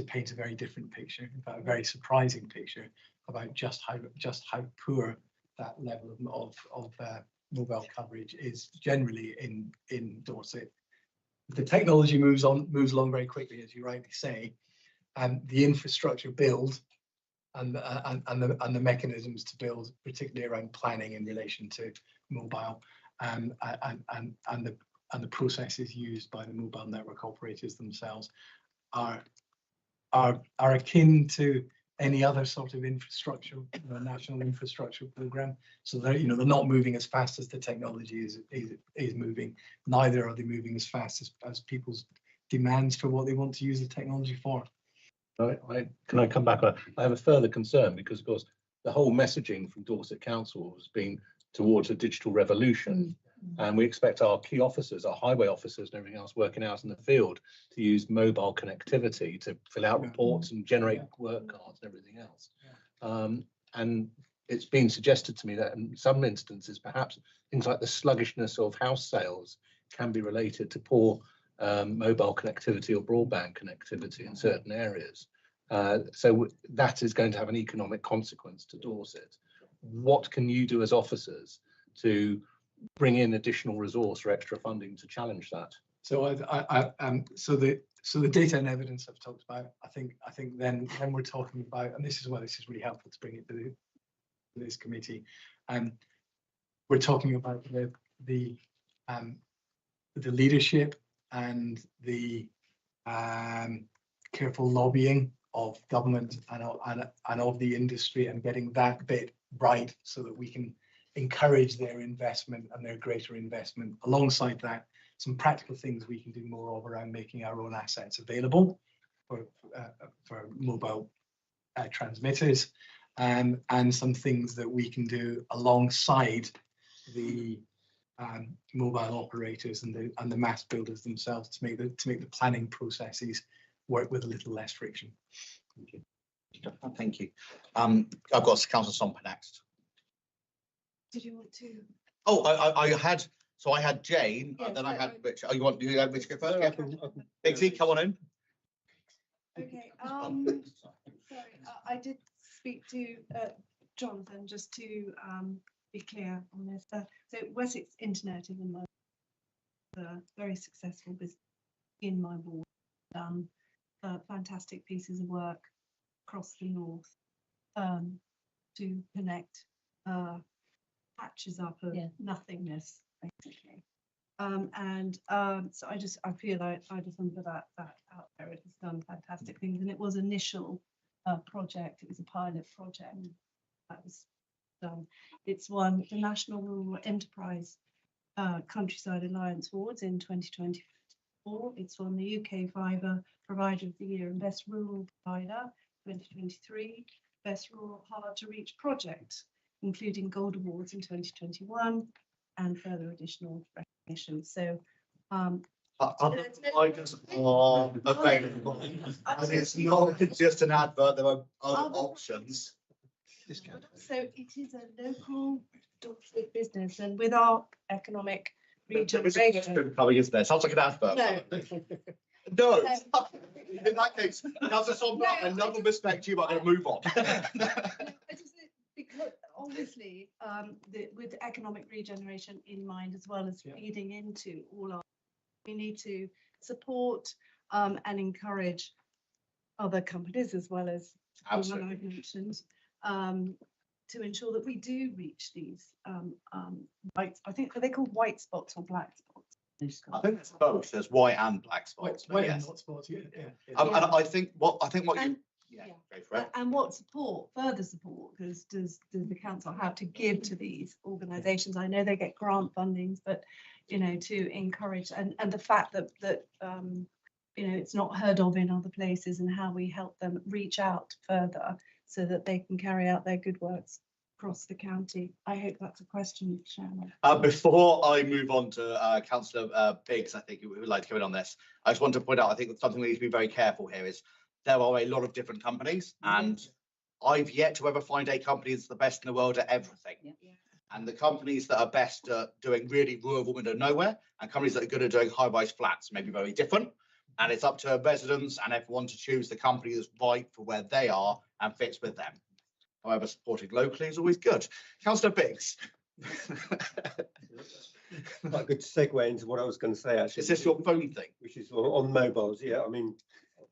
Speaker 11: paint a very different picture, in fact, a very surprising picture about just how poor that level of mobile coverage is generally in Dorset. The technology moves along very quickly, as you rightly say, and the infrastructure build and the mechanisms to build, particularly around planning in relation to mobile, and the processes used by the mobile network operators themselves are akin to any other sort of infrastructure, national infrastructure program. So they're not moving as fast as the technology is moving. Neither are they moving as fast as people's demands for what they want to use the technology for.
Speaker 12: Can I come back? I have a further concern because, of course, the whole messaging from Dorset Council has been towards a digital revolution. And we expect our key officers, our highway officers and everything else working out in the field to use mobile connectivity to fill out reports and generate work cards and everything else. And it's been suggested to me that in some instances, perhaps things like the sluggishness of house sales can be related to poor mobile connectivity or broadband connectivity in certain areas. So that is going to have an economic consequence to Dorset. What can you do as officers to bring in additional resource or extra funding to challenge that?
Speaker 11: So so the data and evidence I've talked about, I think then we're talking about, and this is why this is really helpful to bring it to this committee, we're talking about the leadership and the careful lobbying of government and of the industry, and getting that bit right so that we can encourage their investment and their greater investment. Alongside that, some practical things we can do more of around making our own assets available for mobile transmitters, and some things that we can do alongside the mobile operators and the mass builders themselves to make the planning processes work with a little less friction.
Speaker 1: Thank you. Thank you. I've got Councillor Somper next.
Speaker 7: Did you want to?
Speaker 1: Oh, I had Jane,
Speaker 7: Yes,
Speaker 1: then I had
Speaker 7: I-
Speaker 1: Rich. Oh, you want Rich to go first?
Speaker 4: Yeah,
Speaker 1: Yeah. Biggsy, come on in.
Speaker 7: Okay. Sorry, I did speak to Jonathan just to be clear on this. So Wessex Internet is a very successful business in my ward. Done fantastic pieces of work across the north to connect patches up of nothingness, basically. So I feel like I just want to put that out there. It has done fantastic things, and it was initial project. It was a pilot project that was done. It's won the National Rural Enterprise Countryside Alliance Awards in 2024. It's won the UK Fibre Provider of the Year and Best Rural Provider 2023, Best Rural Hard to Reach Project, including Gold Awards in 2021 and further additional recognition. So
Speaker 1: Other providers are available, and it's not just an advert, there are other options.
Speaker 7: But also it is a local domestic business, and with our economic
Speaker 1: There is a
Speaker 7: regeneration.
Speaker 1: question coming, isn't there? Sounds like an advert.
Speaker 7: No.
Speaker 1: No, in that case, Councillor Sommer, I love and respect you, but I'm going to move on.
Speaker 7: I just think because obviously, with economic regeneration in mind, as well as feeding into all our, we need to support and encourage other companies as well as the one I've mentioned, to ensure that we do reach these white, I think, are they called white spots or black spots?
Speaker 1: I think it's both. There's white and black spots. but
Speaker 11: White
Speaker 1: yes.
Speaker 11: and hot spots, yeah.
Speaker 1: And I think what you,
Speaker 7: And-
Speaker 1: yeah,
Speaker 7: yeah.
Speaker 1: go for it.
Speaker 7: And what support, further support, does the council have to give to these organisations? I know they get grant fundings, but to encourage and the fact that it's not heard of in other places, and how we help them reach out further so that they can carry out their good works across the county. I hope that's a question, Sharon.
Speaker 1: Before I move on to Councillor Biggs, I think who would like to come in on this, I just want to point out, I think something we need to be very careful here is there are a lot of different companies, and I've yet to ever find a company that's the best in the world at everything. And the companies that are best at doing really rural middle of nowhere, and companies that are good at doing high-rise flats may be very different. And it's up to residents and everyone to choose the company that's right for where they are and fits with them. However, supporting locally is always good. Councillor Biggs.
Speaker 5: Quite a good segue into what I was going to say, actually.
Speaker 1: Is this your phone thing?
Speaker 5: Which is on mobiles, yeah. I mean,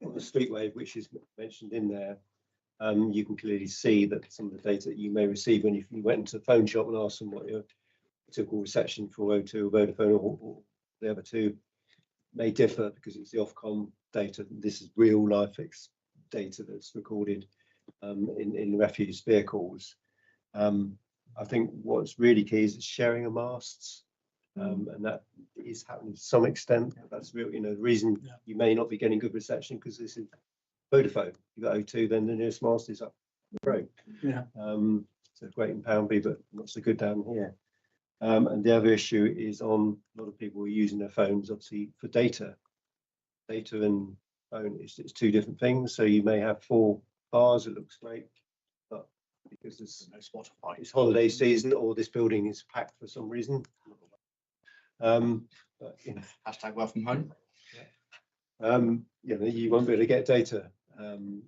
Speaker 5: on the street wave, which is mentioned in there, you can clearly see that some of the data that you may receive when you went into the phone shop and asked them what your typical reception for O2 or Vodafone or the other two may differ, because it's the Ofcom data. This is real life data that's recorded in refuse vehicles. I think what's really key is sharing of masts, and that is happening to some extent. That's real, the reason you may not be getting good reception, because this is Vodafone. You've got O2, then the nearest mast is up the road.
Speaker 11: Yeah.
Speaker 5: So great in Poundby, but not so good down here. And the other issue is on a lot of people are using their phones, obviously, for data. Data and phone it's two different things. So you may have 4 bars, it looks great, but because there's
Speaker 1: no Spotify,
Speaker 5: it's holiday season, or this building is packed for some reason. But,
Speaker 1: hashtag work from home.
Speaker 5: You won't be able to get data. And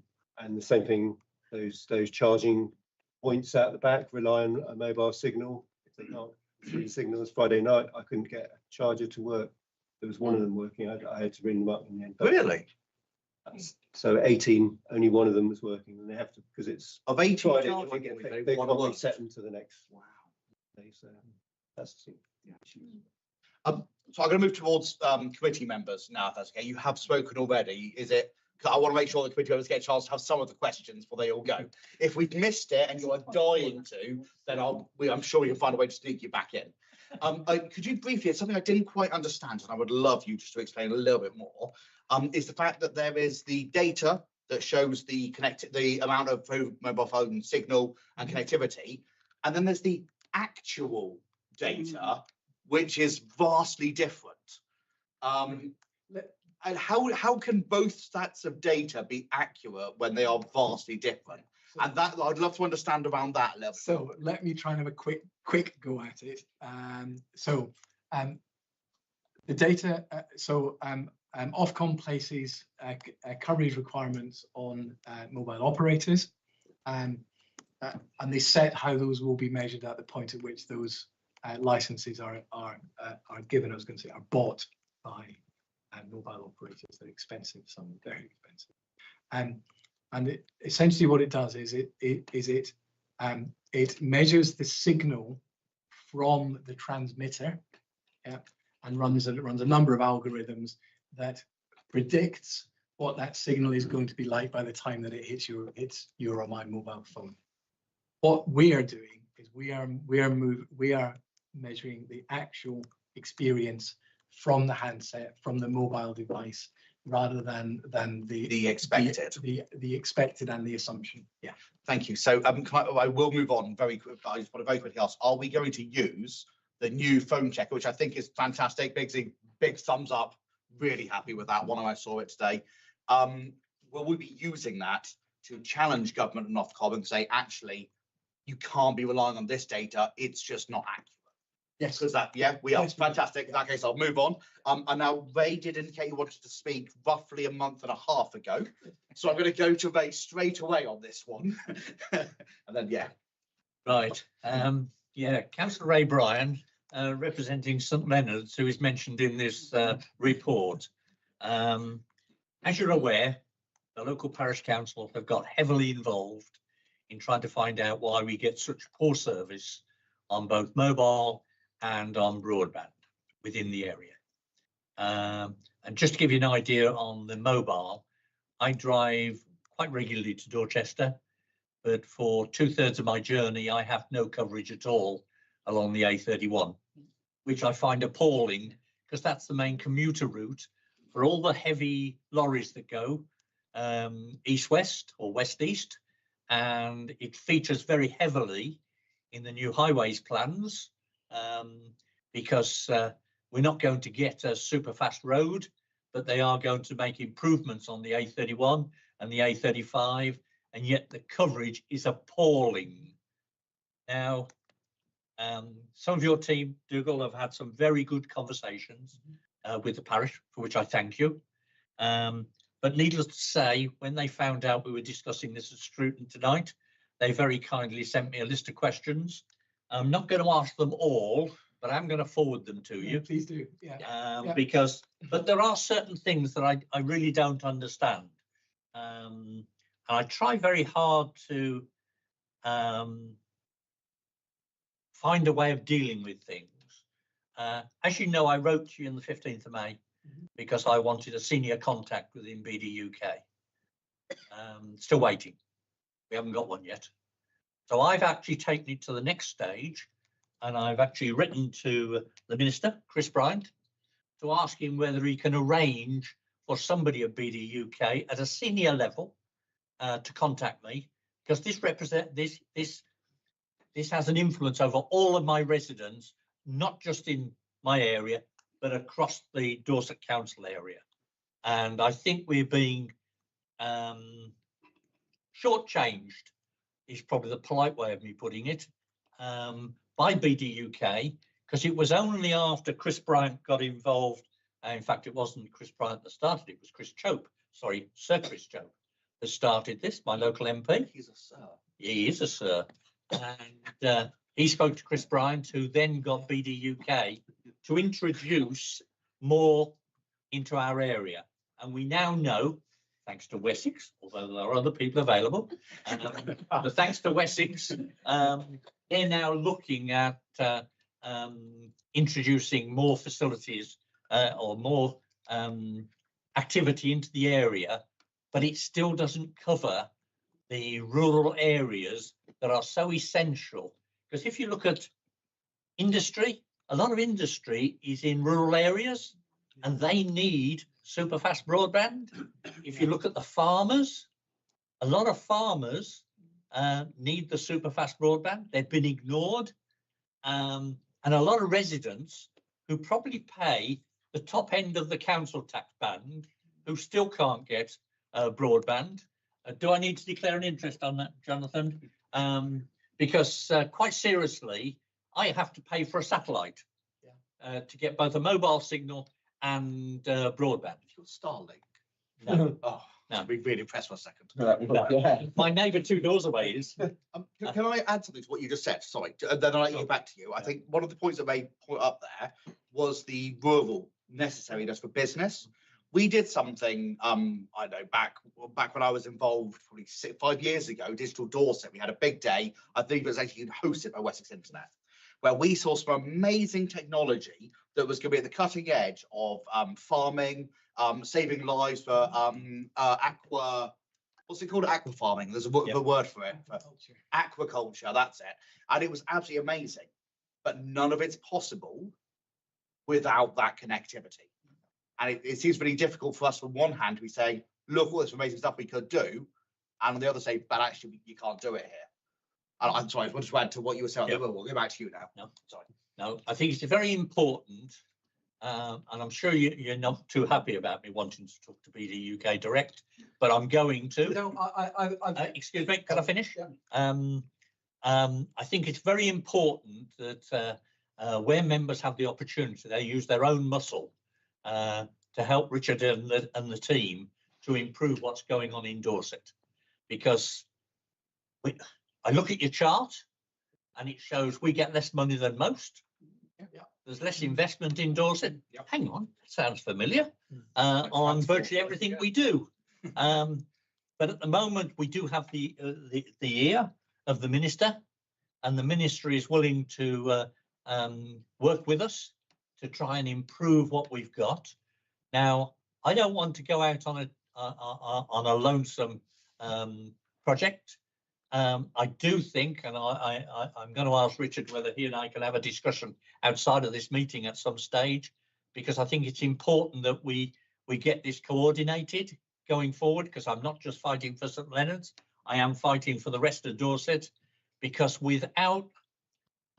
Speaker 5: the same thing, those charging points out the back rely on a mobile signal. If they can't see the signals, Friday night, I couldn't get a charger to work. There was one of them working. I had to ring them up in the end.
Speaker 1: Really?
Speaker 5: So 18, only one of them was working, and they have to, because it's
Speaker 1: of 18
Speaker 5: Friday,
Speaker 1: charging
Speaker 5: they
Speaker 1: points,
Speaker 5: they
Speaker 1: one
Speaker 5: can't
Speaker 1: worked.
Speaker 5: reset them to the next.
Speaker 1: Wow.
Speaker 5: Day, so that's the issue.
Speaker 1: So I'm going to move towards committee members now, if that's okay. You have spoken already. Is it? I want to make sure the committee members get a chance to have some of the questions before they all go. If we've missed it and you are dying to, then I'm sure we can find a way to sneak you back in. Could you briefly, it's something I didn't quite understand, and I would love you just to explain a little bit more, is the fact that there is the data that shows the amount of mobile phone signal and connectivity, and then there's the actual data, which is vastly different. And how can both sets of data be accurate when they are vastly different? And that I'd love to understand around that level.
Speaker 11: So let me try and have a quick go at it. The data, Ofcom places coverage requirements on mobile operators, and they set how those will be measured at the point at which those licenses are given. I was going to say are bought by mobile operators. They're expensive, some very expensive. And essentially what it does is it measures the signal from the transmitter, and runs a number of algorithms that predicts what that signal is going to be like by the time that it hits your or my mobile phone. What we are doing is we are measuring the actual experience from the handset, from the mobile device, rather than the expected, the expected and the assumption. Yeah.
Speaker 1: Thank you. So I will move on very quickly. I just want to very quickly ask: are we going to use the new phone checker, which I think is fantastic? Biggsy big thumbs up. Really happy with that one. I saw it today. Will we be using that to challenge government and Ofcom and say, actually, you can't be relying on this data. It's just not accurate.
Speaker 11: Yes.
Speaker 1: Because that, yeah, we are.
Speaker 11: Yes.
Speaker 1: Fantastic. In that case, I'll move on. And now Ray did indicate he wanted to speak roughly a month and a half ago. So I'm going to go to Ray straight away on this one. And then, yeah.
Speaker 10: Right. Yeah, Councillor Ray Bryan, representing St Leonard's, who is mentioned in this report. As you're aware, the local parish council have got heavily involved in trying to find out why we get such poor service on both mobile and on broadband within the area. And just to give you an idea on the mobile, I drive quite regularly to Dorchester, but for 2/3 of my journey, I have no coverage at all along the A31, which I find appalling because that's the main commuter route for all the heavy lorries that go east-west or west-east, and it features very heavily in the new highways plans because we're not going to get a super fast road, but they are going to make improvements on the A31 and the A35, and yet the coverage is appalling. Now, some of your team, Dougal, have had some very good conversations with the parish, for which I thank you. But needless to say, when they found out we were discussing this at Scrutiny tonight, they very kindly sent me a list of questions. I'm not going to ask them all, but I'm going to forward them to you.
Speaker 11: Please do. Yeah.
Speaker 10: Because, but there are certain things that I really don't understand. And I try very hard to find a way of dealing with things. As you know, I wrote to you on the 15th of May because I wanted a senior contact within BD UK. Still waiting. We haven't got one yet. So I've actually taken it to the next stage, and I've actually written to the Minister, Chris Bryant, to ask him whether he can arrange for somebody at BD UK at a senior level to contact me, because this has an influence over all of my residents, not just in my area, but across the Dorset Council area. And I think we're being shortchanged, is probably the polite way of me putting it, by BD UK, because it was only after Chris Bryant got involved. In fact, it wasn't Chris Bryant that started it, was Chris Chope, sorry, Sir Chris Chope, that started this, my local MP.
Speaker 1: He's a sir.
Speaker 10: He is a sir. And he spoke to Chris Bryant, who then got BD UK to introduce more into our area. And we now know, thanks to Wessex, although there are other people available, but thanks to Wessex, they're now looking at introducing more facilities or more activity into the area, but it still doesn't cover the rural areas that are so essential. Because if you look at industry, a lot of industry is in rural areas and they need super fast broadband. If you look at the farmers, a lot of farmers need the super fast broadband. They've been ignored. And a lot of residents who probably pay the top end of the council tax band who still can't get broadband. Do I need to declare an interest on that, Jonathan? Because quite seriously, I have to pay for a satellite to get both a mobile signal and broadband.
Speaker 1: Your Starlink.
Speaker 10: No.
Speaker 1: Oh, no. Be really impressed for a second.
Speaker 10: My neighbour 2 doors away is.
Speaker 1: Can I add something to what you just said? Sorry, and then I'll get back to you. I think one of the points that Ray put up there was the rural necessariness for business. We did something, I know, back when I was involved, probably 5 years ago, Digital Dorset. We had a big day. I think it was actually hosted by Wessex Internet, where we saw some amazing technology that was going to be at the cutting edge of farming, saving lives for aqua. What's it called? Aqua farming. There's a word for it. Aquaculture. That's it. And it was absolutely amazing. But none of it's possible without that connectivity. And it seems really difficult for us, on one hand, to be saying, look, all this amazing stuff we could do, and on the other say, but actually, you can't do it here. And I'm sorry, I wanted to add to what you were saying. We'll go back to you now.
Speaker 10: No, sorry. No, I think it's very important and I'm sure you're not too happy about me wanting to talk to BD UK Direct, but I'm going to.
Speaker 11: No,
Speaker 10: Excuse me, can I finish?
Speaker 11: Yeah.
Speaker 10: I think it's very important that where members have the opportunity, they use their own muscle to help Richard and the team to improve what's going on in Dorset. Because I look at your chart and it shows we get less money than most.
Speaker 11: Yeah.
Speaker 10: There's less investment in Dorset.
Speaker 11: Yeah.
Speaker 10: Hang on, that sounds familiar. On virtually everything we do. But at the moment, we do have the ear of the minister, and the minister is willing to work with us to try and improve what we've got. Now, I don't want to go out on a lonesome project. I do think, and I'm going to ask Richard whether he and I can have a discussion outside of this meeting at some stage, because I think it's important that we get this coordinated going forward, because I'm not just fighting for St Leonard's, I am fighting for the rest of Dorset, because without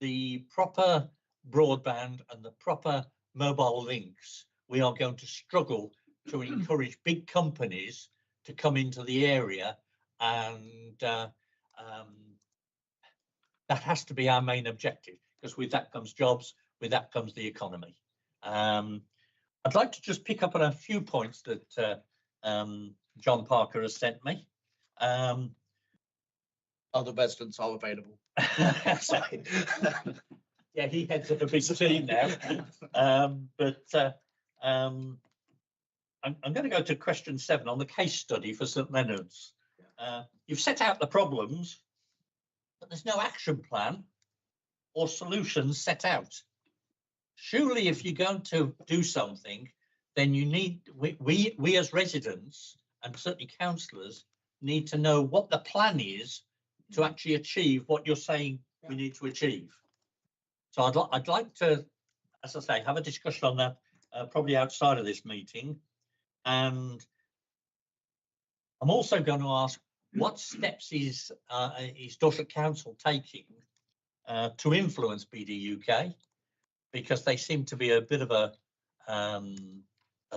Speaker 10: the proper broadband and the proper mobile links, we are going to struggle to encourage big companies to come into the area, and that has to be our main objective, because with that comes jobs, with that comes the economy. I'd like to just pick up on a few points that John Parker has sent me.
Speaker 1: Other residents are available. Sorry.
Speaker 10: Yeah, he heads up a big team now. I'm going to go to question 7 on the case study for St Leonard's. You've set out the problems, but there's no action plan or solutions set out. Surely, if you're going to do something, then you need, we as residents and certainly councillors need to know what the plan is to actually achieve what you're saying we need to achieve. So I'd like to, as I say, have a discussion on that probably outside of this meeting. And I'm also going to ask, what steps is Dorset Council taking to influence BD UK? Because they seem to be a bit of a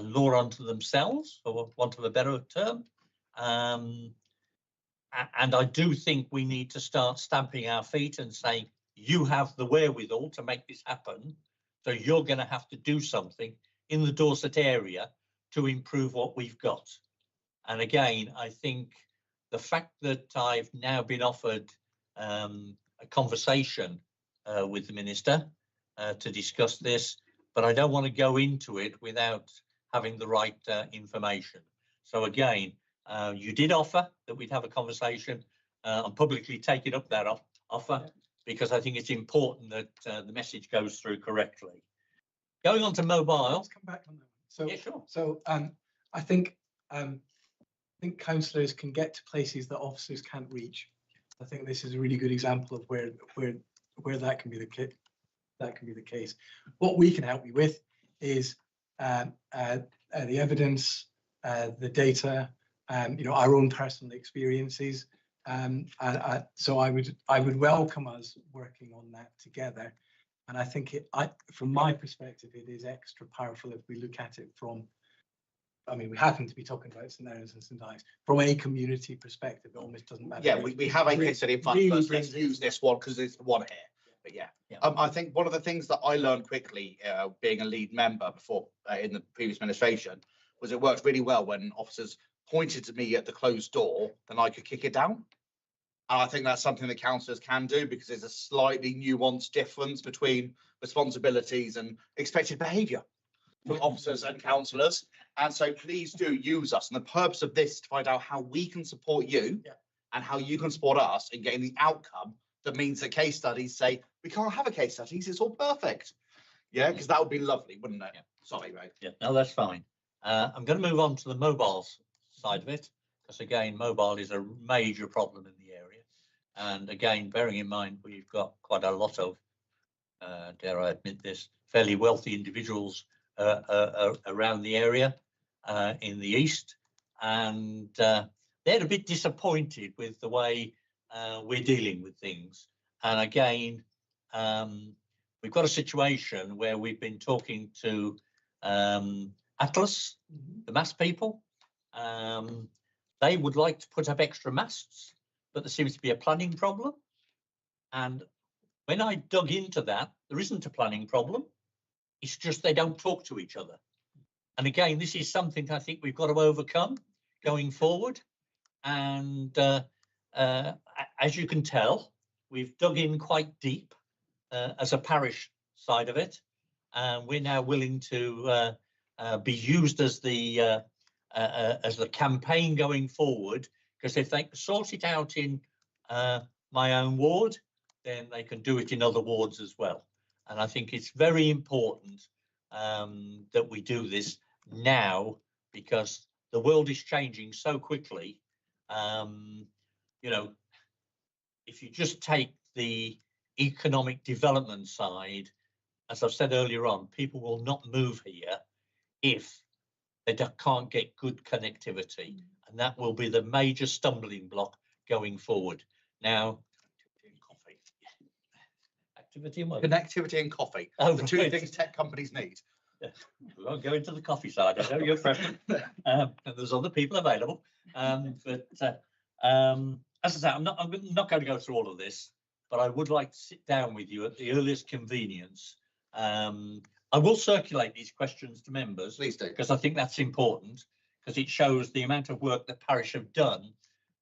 Speaker 10: law unto themselves, for want of a better term. And I do think we need to start stamping our feet and saying, you have the wherewithal to make this happen. So you're going to have to do something in the Dorset area to improve what we've got. And again, I think the fact that I've now been offered a conversation with the minister to discuss this, but I don't want to go into it without having the right information. So again, you did offer that we'd have a conversation. I'm publicly taking up that offer because I think it's important that the message goes through correctly. Going on to mobile.
Speaker 11: Let's come back on that. So,
Speaker 10: yeah, sure.
Speaker 11: So I think councillors can get to places that officers can't reach. I think this is a really good example of where that can be the case. That can be the case. What we can help you with is the evidence, the data, our own personal experiences. So I would welcome us working on that together. And I think from my perspective, it is extra powerful if we look at it from, I mean, we happen to be talking about St Leonard's and St Ives. From a community perspective, it almost doesn't matter.
Speaker 1: Yeah, we have a case study in front of us. Let's use this one because it's the one here. But yeah. I think one of the things that I learned quickly, being a lead member before in the previous administration, was it worked really well when officers pointed to me at the closed door, then I could kick it down. And I think that's something that councillors can do because there's a slightly nuanced difference between responsibilities and expected behaviour from officers and councillors. And so please do use us. And the purpose of this is to find out how we can support you and how you can support us in getting the outcome that means that case studies say, we can't have a case studies, it's all perfect. Yeah, because that would be lovely, wouldn't it? Yeah. Sorry, Ray.
Speaker 10: Yeah, no, that's fine. I'm going to move on to the mobile side of it, because again, mobile is a major problem in the area. And again, bearing in mind, we've got quite a lot of, dare I admit this, fairly wealthy individuals around the area in the east. And they're a bit disappointed with the way we're dealing with things. And again, we've got a situation where we've been talking to Atlas, the mast people. They would like to put up extra masts, but there seems to be a planning problem. And when I dug into that, there isn't a planning problem. It's just they don't talk to each other. And again, this is something I think we've got to overcome going forward. And as you can tell, we've dug in quite deep as a parish side of it. And we're now willing to be used as the campaign going forward, because if they sort it out in my own ward, then they can do it in other wards as well. And I think it's very important that we do this now, because the world is changing so quickly. You know, if you just take the economic development side, as I've said earlier on, people will not move here if they can't get good connectivity, and that will be the major stumbling block going forward. Now, activity and what?
Speaker 1: Connectivity and coffee.
Speaker 10: Oh,
Speaker 1: the two
Speaker 10: right.
Speaker 1: things tech companies need.
Speaker 10: We won't go into the coffee side. I know you're preferring. And there's other people available. As I say, I'm not going to go through all of this, but I would like to sit down with you at the earliest convenience. I will circulate these questions to members.
Speaker 1: Please do,
Speaker 10: because I think that's important, because it shows the amount of work the parish have done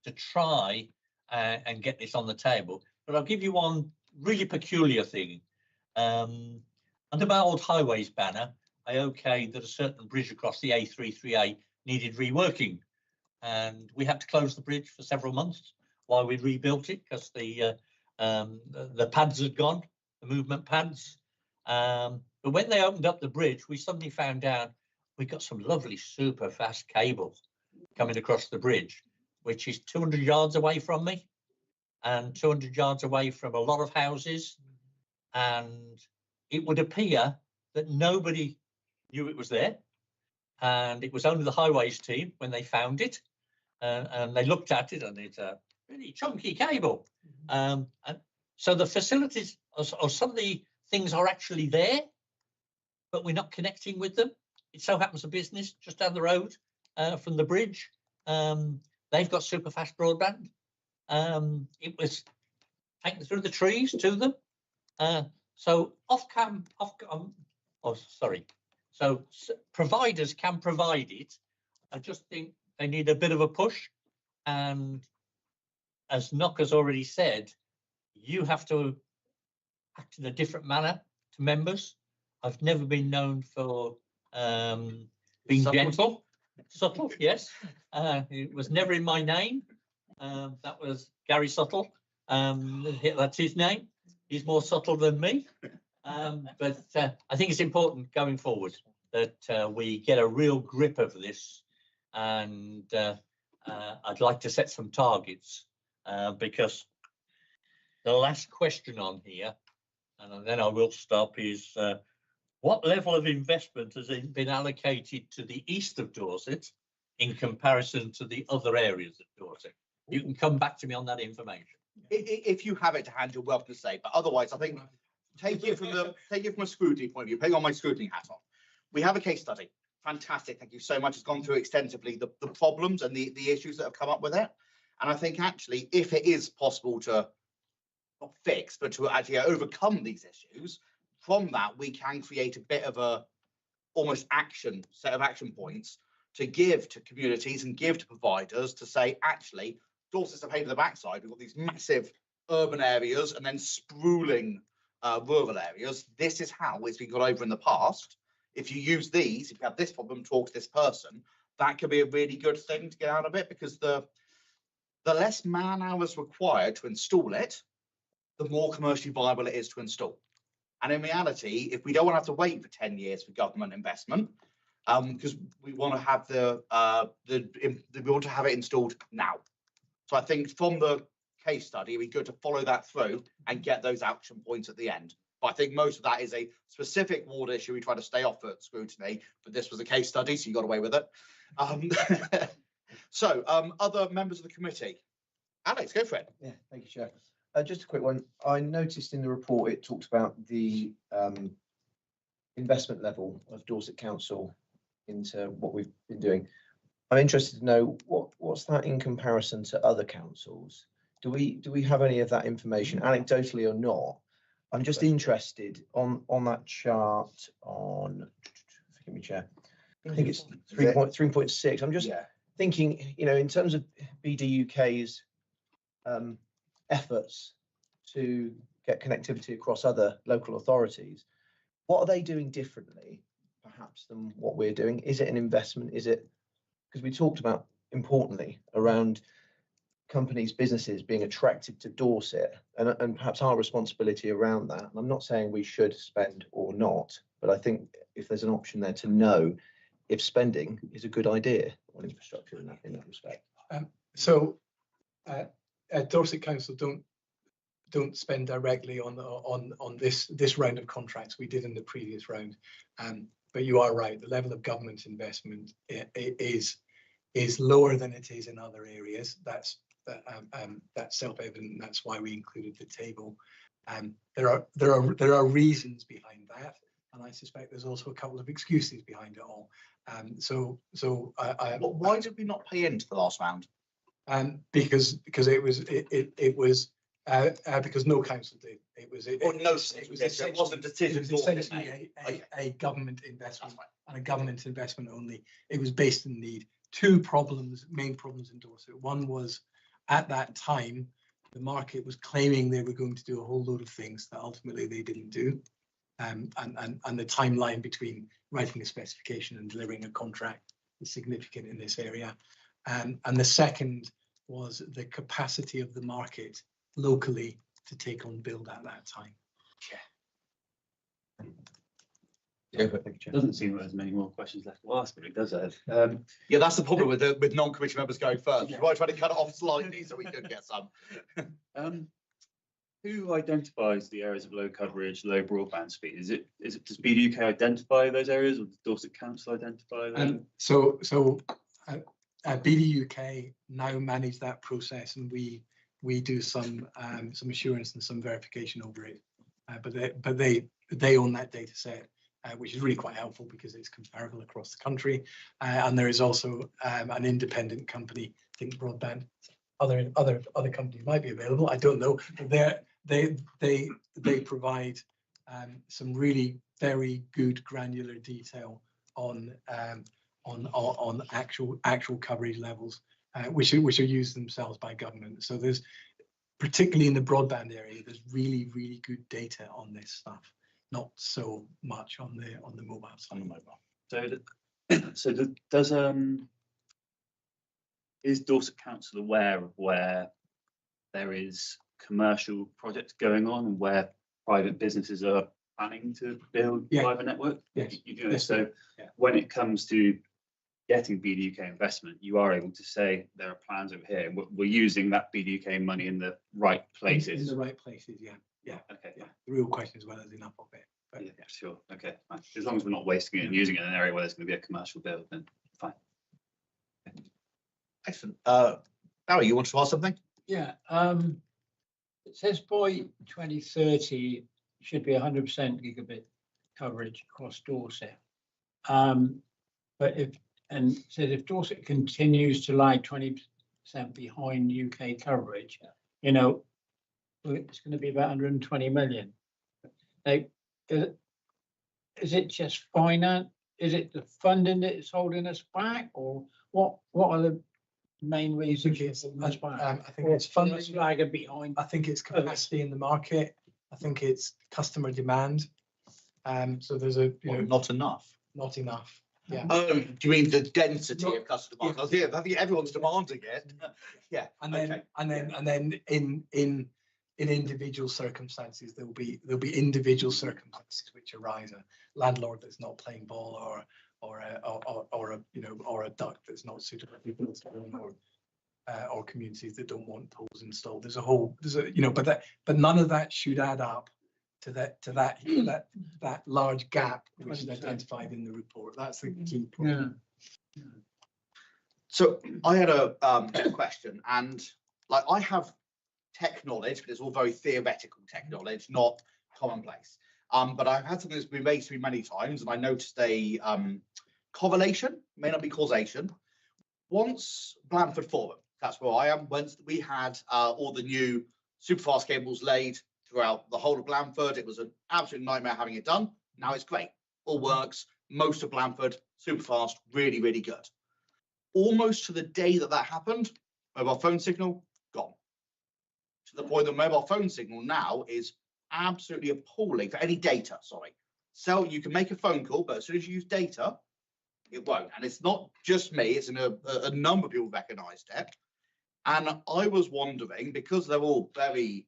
Speaker 10: to try and get this on the table. But I'll give you one really peculiar thing. Under my old highways banner, I okayed that a certain bridge across the A33A needed reworking, and we had to close the bridge for several months while we rebuilt it, because the pads had gone, the movement pads. But when they opened up the bridge, we suddenly found out we got some lovely super fast cable coming across the bridge, which is 200 yards away from me and 200 yards away from a lot of houses. And it would appear that nobody knew it was there. And it was only the highways team when they found it. And they looked at it, and it's a really chunky cable. And so the facilities, or some of the things are actually there, but we're not connecting with them. It so happens a business just down the road from the bridge. They've got super fast broadband. It was taken through the trees to them. So providers can provide it. I just think they need a bit of a push. And as Nock has already said, you have to act in a different manner to members. I've never been known for being gentle. Subtle, yes. It was never in my name. That was Gary Subtle. That's his name. He's more subtle than me. But I think it's important going forward that we get a real grip of this. And I'd like to set some targets, because the last question on here, and then I will stop, is what level of investment has been allocated to the east of Dorset in comparison to the other areas of Dorset? You can come back to me on that information.
Speaker 1: If you have it to hand, you're welcome to say. But otherwise, I think take it from a scrutiny point of view. Putting on my scrutiny hat on, we have a case study. Fantastic, thank you so much. It's gone through extensively the problems and the issues that have come up with it. And I think actually, if it is possible to not fix, but to actually overcome these issues, from that we can create a bit of a almost set of action points to give to communities and give to providers to say, actually, Dorset's a pain in the backside. We've got these massive urban areas and then sprawling rural areas. This is how it's been got over in the past. If you use these, if you have this problem, talk to this person, that could be a really good thing to get out of it, because the less man hours required to install it, the more commercially viable it is to install. And in reality, if we don't want to have to wait for 10 years for government investment, because we want to have we want to have it installed now. So I think from the case study, it'd be good to follow that through and get those action points at the end. But I think most of that is a specific ward issue we try to stay off at scrutiny, but this was a case study, so you got away with it. So other members of the committee. Alex, go for it.
Speaker 13: Yeah, thank you, Chair. Just a quick one. I noticed in the report it talked about the investment level of Dorset Council into what we've been doing. I'm interested to know what's that in comparison to other councils? Do we have any of that information, anecdotally or not? I'm just interested on that chart on, forgive me, Chair. I think it's 3.6. I'm just thinking, you know, in terms of BDUK's efforts to get connectivity across other local authorities, what are they doing differently, perhaps, than what we're doing? Is it an investment? Is it, because we talked about, importantly, around companies, businesses being attracted to Dorset, and perhaps our responsibility around that. And I'm not saying we should spend or not, but I think if there's an option there to know if spending is a good idea on infrastructure in that respect.
Speaker 11: Dorset Council don't spend directly on this round of contracts. We did in the previous round, but you are right. The level of government investment is lower than it is in other areas. That's self-evident. That's why we included the table. There are reasons behind that, and I suspect there's also a couple of excuses behind it all.
Speaker 1: Why did we not pay into the last round?
Speaker 11: Because it was because no council did. It was
Speaker 1: wasn't a decision.
Speaker 11: It was essentially a government investment, and a government investment only. It was based on need. Two main problems in Dorset. One was, at that time, the market was claiming they were going to do a whole load of things that ultimately they didn't do. And the timeline between writing a specification and delivering a contract is significant in this area. And the second was the capacity of the market locally to take on build at that time.
Speaker 2: It doesn't seem there's many more questions left to ask, but it does have.
Speaker 1: Yeah, that's the problem with non-committee members going first.
Speaker 2: Yeah.
Speaker 1: We're trying to cut it off slightly so we could get some.
Speaker 2: Who identifies the areas of low coverage, low broadband speed? Does BDUK identify those areas, or does Dorset Council identify them?
Speaker 11: BDUK now manage that process, and we do some assurance and some verification over it. But they own that data set, which is really quite helpful because it's comparable across the country. And there is also an independent company, I think Broadband. Other companies might be available. I don't know. But they provide some really very good granular detail on actual coverage levels, which are used themselves by government. So there's, particularly in the broadband area, there's really good data on this stuff. Not so much on the mobile side.
Speaker 2: Is Dorset Council aware of where there is commercial projects going on and where private businesses are planning to build fibre network?
Speaker 11: Yes.
Speaker 2: You do. So when it comes to getting BDUK investment, you are able to say there are plans over here. We're using that BDUK money in the right places.
Speaker 11: In the right places, yeah.
Speaker 2: Okay.
Speaker 11: Yeah. The real question is whether there's enough of it. But,
Speaker 2: yeah, sure. Okay, fine. As long as we're not wasting it and using it in an area where there's going to be a commercial build, then fine.
Speaker 1: Excellent. Barry, you want to ask something?
Speaker 9: Yeah. It says by 2030 should be 100% gigabit coverage across Dorset. But it says if Dorset continues to lag 20% behind UK coverage, you know, it's going to be about 120 million. Like, is it just finance? Is it the funding that is holding us back, or what are the main reasons?
Speaker 11: I think it's funding
Speaker 9: lagging behind.
Speaker 11: I think it's capacity in the market. I think it's customer demand. So there's
Speaker 1: not enough.
Speaker 11: Not enough. Yeah.
Speaker 1: Oh, do you mean the density of customer demand? Yeah, I think everyone's demanding it. Yeah.
Speaker 11: And then in individual circumstances, there'll be individual circumstances which arise. A landlord that's not playing ball, or a duct that's not suitable for people, or communities that don't want poles installed. But none of that should add up to that large gap which is identified in the report. That's the key problem.
Speaker 9: Yeah.
Speaker 1: So I had a question, and like I have tech knowledge, but it's all very theoretical tech knowledge, not commonplace. But I've had something that's been raised to me many times, and I noticed a correlation, may not be causation. Once Blandford Forum, that's where I am, once we had all the new superfast cables laid throughout the whole of Blandford, it was an absolute nightmare having it done. Now it's great, all works. Most of Blandford, superfast, really, really good. Almost to the day that that happened, mobile phone signal gone. To the point that mobile phone signal now is absolutely appalling for any data, sorry. So you can make a phone call, but as soon as you use data, it won't. And it's not just me, it's a number of people recognised it. And I was wondering, because they're all very,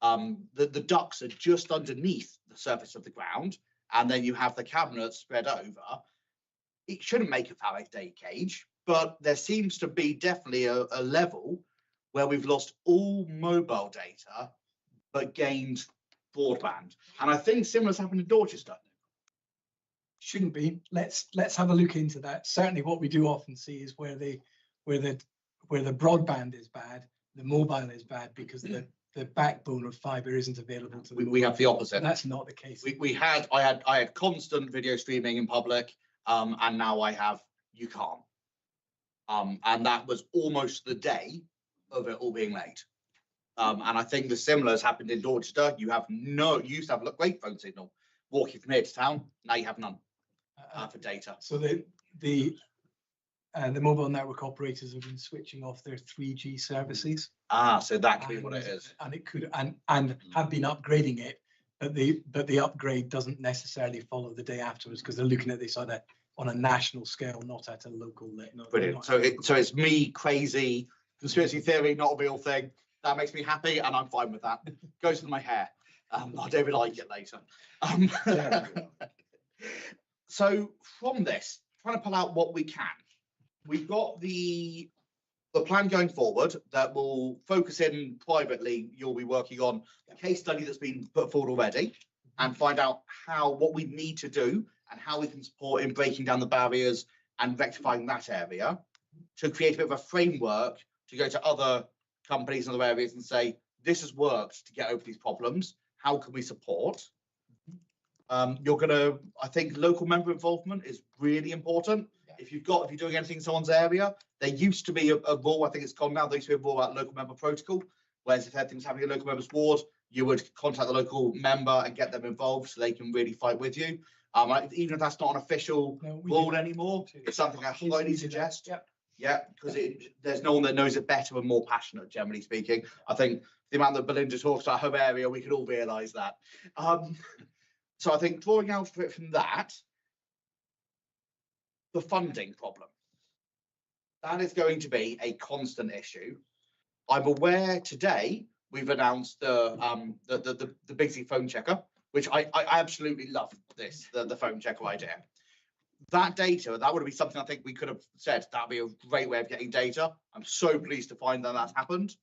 Speaker 1: the ducts are just underneath the surface of the ground, and then you have the cabinets spread over, it shouldn't make a Faraday cage, but there seems to be definitely a level where we've lost all mobile data, but gained broadband. And I think similar has happened in Dorchester.
Speaker 11: Shouldn't be. Let's have a look into that. Certainly what we do often see is where the broadband is bad, the mobile is bad because the backbone of fibre isn't available to the
Speaker 1: we have the opposite.
Speaker 11: That's not the case.
Speaker 1: I had constant video streaming in public, and now I have you can't. And that was almost the day of it all being made. And I think the similar has happened in Dorchester. You used to have a great phone signal walking from here to town. Now you have none for data.
Speaker 11: So the mobile network operators have been switching off their 3G services.
Speaker 1: So that could be what it is.
Speaker 11: And it could and have been upgrading it, but the upgrade doesn't necessarily follow the day afterwards because they're looking at this on a national scale, not at a local level.
Speaker 1: Brilliant. So it's me crazy conspiracy theory, not a real thing. That makes me happy, and I'm fine with that. Goes with my hair. I don't really like it later. So from this, trying to pull out what we can. We've got the plan going forward that will focus in privately. You'll be working on a case study that's been put forward already and find out what we need to do and how we can support in breaking down the barriers and rectifying that area to create a bit of a framework to go to other companies and other areas and say, this has worked to get over these problems. How can we support? I think local member involvement is really important. If you're doing anything in someone's area, there used to be a rule, I think it's gone now, there used to be a rule about local member protocol, whereas if anything's happening in a local member's ward, you would contact the local member and get them involved so they can really fight with you. Even if that's not an official rule anymore, it's something I highly suggest. Yeah, because there's no one that knows it better and more passionate, generally speaking. I think the amount that Belinda talks about her area, we could all realise that. So I think drawing out from that, the funding problem. That is going to be a constant issue. I'm aware today we've announced the Bigsy phone checker, which I absolutely love the phone checker idea. That data, that would be something I think we could have said that'd be a great way of getting data. I'm so pleased to find that that's happened.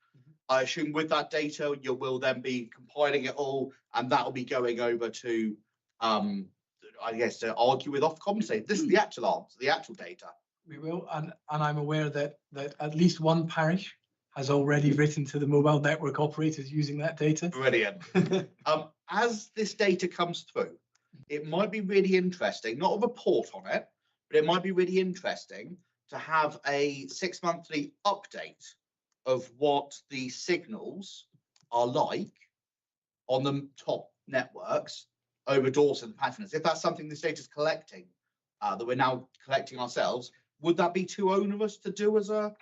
Speaker 1: I assume with that data, you will then be compiling it all, and that will be going over to, I guess, to argue with Ofcom and say, this is the actual answer, the actual data.
Speaker 11: We will, and I'm aware that at least one parish has already written to the mobile network operators using that data.
Speaker 1: Brilliant. As this data comes through, it might be really interesting, not a report on it, but it might be really interesting to have a 6-monthly update of what the signals are like on the top networks over Dorset and Patronus. If that's something the state is collecting, that we're now collecting ourselves, would that be too onerous to do as a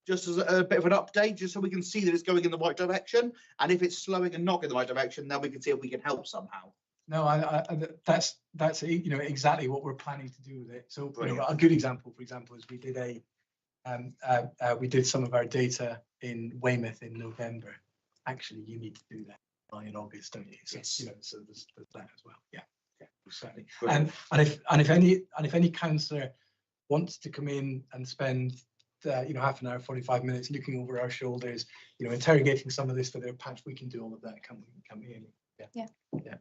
Speaker 1: bit of an update, just so we can see that it's going in the right direction? And if it's slowing and not in the right direction, then we can see if we can help somehow.
Speaker 11: No, that's exactly what we're planning to do with it. So a good example, for example, is we did some of our data in Weymouth in November. Actually, you need to do that in August, don't you? So,
Speaker 1: yes.
Speaker 11: So there's that as well. Yeah, certainly. And if any councillor wants to come in and spend half an hour, 45 minutes looking over our shoulders, interrogating some of this for their patch, we can do all of that, can't we?
Speaker 6: Yeah.